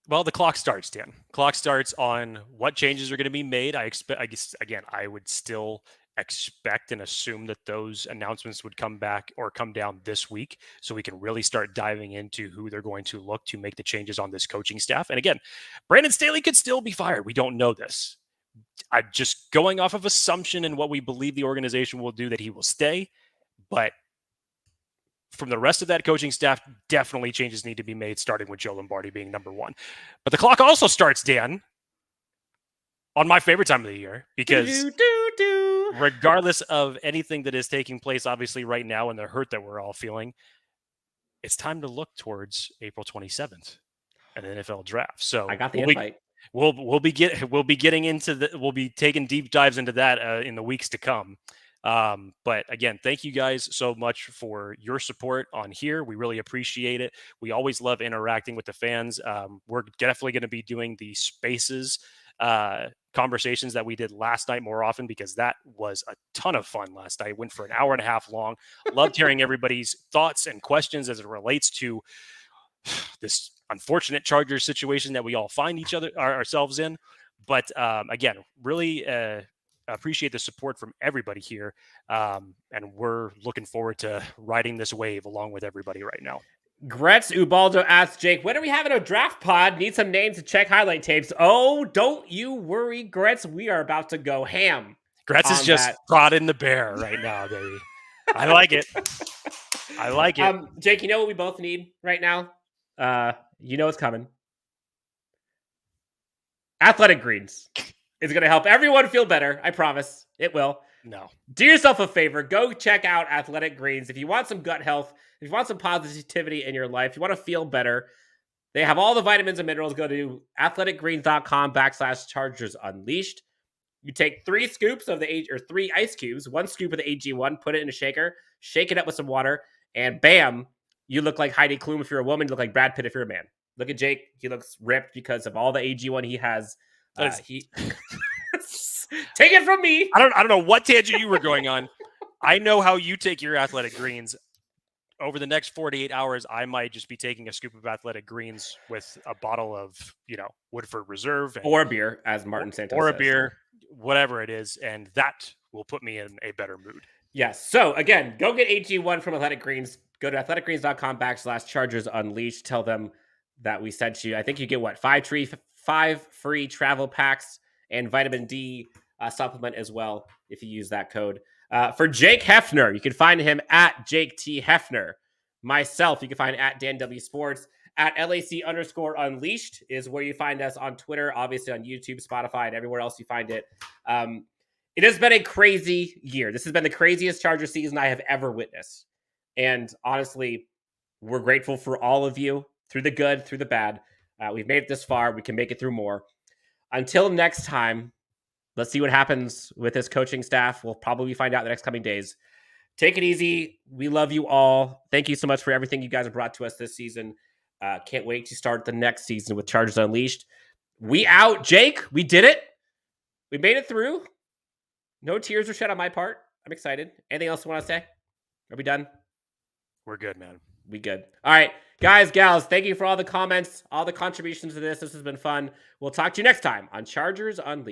Well, the clock starts, Dan. Clock starts on what changes are going to be made. I guess, again, I would still expect and assume that those announcements would come back or come down this week so we can really start diving into who they're going to look to make the changes on this coaching staff. And again, Brandon Staley could still be fired. We don't know this. I'm just going off of assumption and what we believe the organization will do, that he will stay. But from the rest of that coaching staff, definitely changes need to be made, starting with Joe Lombardi being number one. But the clock also starts, Dan, on my favorite time of the year, because regardless of anything that is taking place, obviously right now, and the hurt that we're all feeling, it's time to look towards April 27th and the NFL draft. So I got the invite. We'll be getting into we'll be taking deep dives into that in the weeks to come. But again, thank you guys so much for your support on here. We really appreciate it. We always love interacting with the fans. We're definitely going to be doing the spaces conversations that we did last night more often, because that was a ton of fun last night. Went for an hour and a half long. Loved hearing everybody's thoughts and questions as it relates to this unfortunate Chargers situation that we all find ourselves in. But again, really appreciate the support from everybody here. And we're looking forward to riding this wave along with everybody right now. Gretz Ubaldo asks Jake, when are we having a draft pod? Need some names to check highlight tapes. Oh, don't you worry, Gretz. We are about to go ham. Gretz is just prodding the bear right now, baby. I like it. I like it. Jake, you know what we both need right now? You know it's coming. Athletic Greens is going to help everyone feel better. I promise. It will. No. Do yourself a favor. Go check out Athletic Greens. If you want some gut health, if you want some positivity in your life, if you want to feel better, they have all the vitamins and minerals. Go to athleticgreens.com/Chargers Unleashed. You take 3 scoops of or 3 ice cubes, 1 scoop of the AG1, put it in a shaker, shake it up with some water, and bam, you look like Heidi Klum if you're a woman. You look like Brad Pitt if you're a man. Look at Jake. He looks ripped because of all the AG1 he has. Take it from me. I don't know what tangent you were going on. I know how you take your Athletic Greens. Over the next 48 hours, I might just be taking a scoop of Athletic Greens with a bottle of, Woodford Reserve. Or a beer, as Martin Santos Or a says. beer, whatever it is. And that will put me in a better mood. Yes. So, again, go get AG1 from Athletic Greens. Go to athleticgreens.com/Chargers Unleashed. Tell them that we sent you. I think you get, 5 free travel packs and vitamin D supplement as well if you use that code. For Jake Hefner, you can find him at Jake T. Hefner. Myself, you can find at Dan W Sports. At LAC_Unleashed is where you find us on Twitter, obviously on YouTube, Spotify, and everywhere else you find it. It has been a crazy year. This has been the craziest Charger season I have ever witnessed. And honestly, we're grateful for all of you through the good, through the bad. We've made it this far. We can make it through more. Until next time, let's see what happens with this coaching staff. We'll probably find out in the next coming days. Take it easy. We love you all. Thank you so much for everything you guys have brought to us this season. Can't wait to start the next season with Chargers Unleashed. We out, Jake. We did it. We made it through. No tears were shed on my part. I'm excited. Anything else you want to say? Are we done? We're good, man. We good. All right, guys, gals, thank you for all the comments, all the contributions to this. This has been fun. We'll talk to you next time on Chargers Unleashed.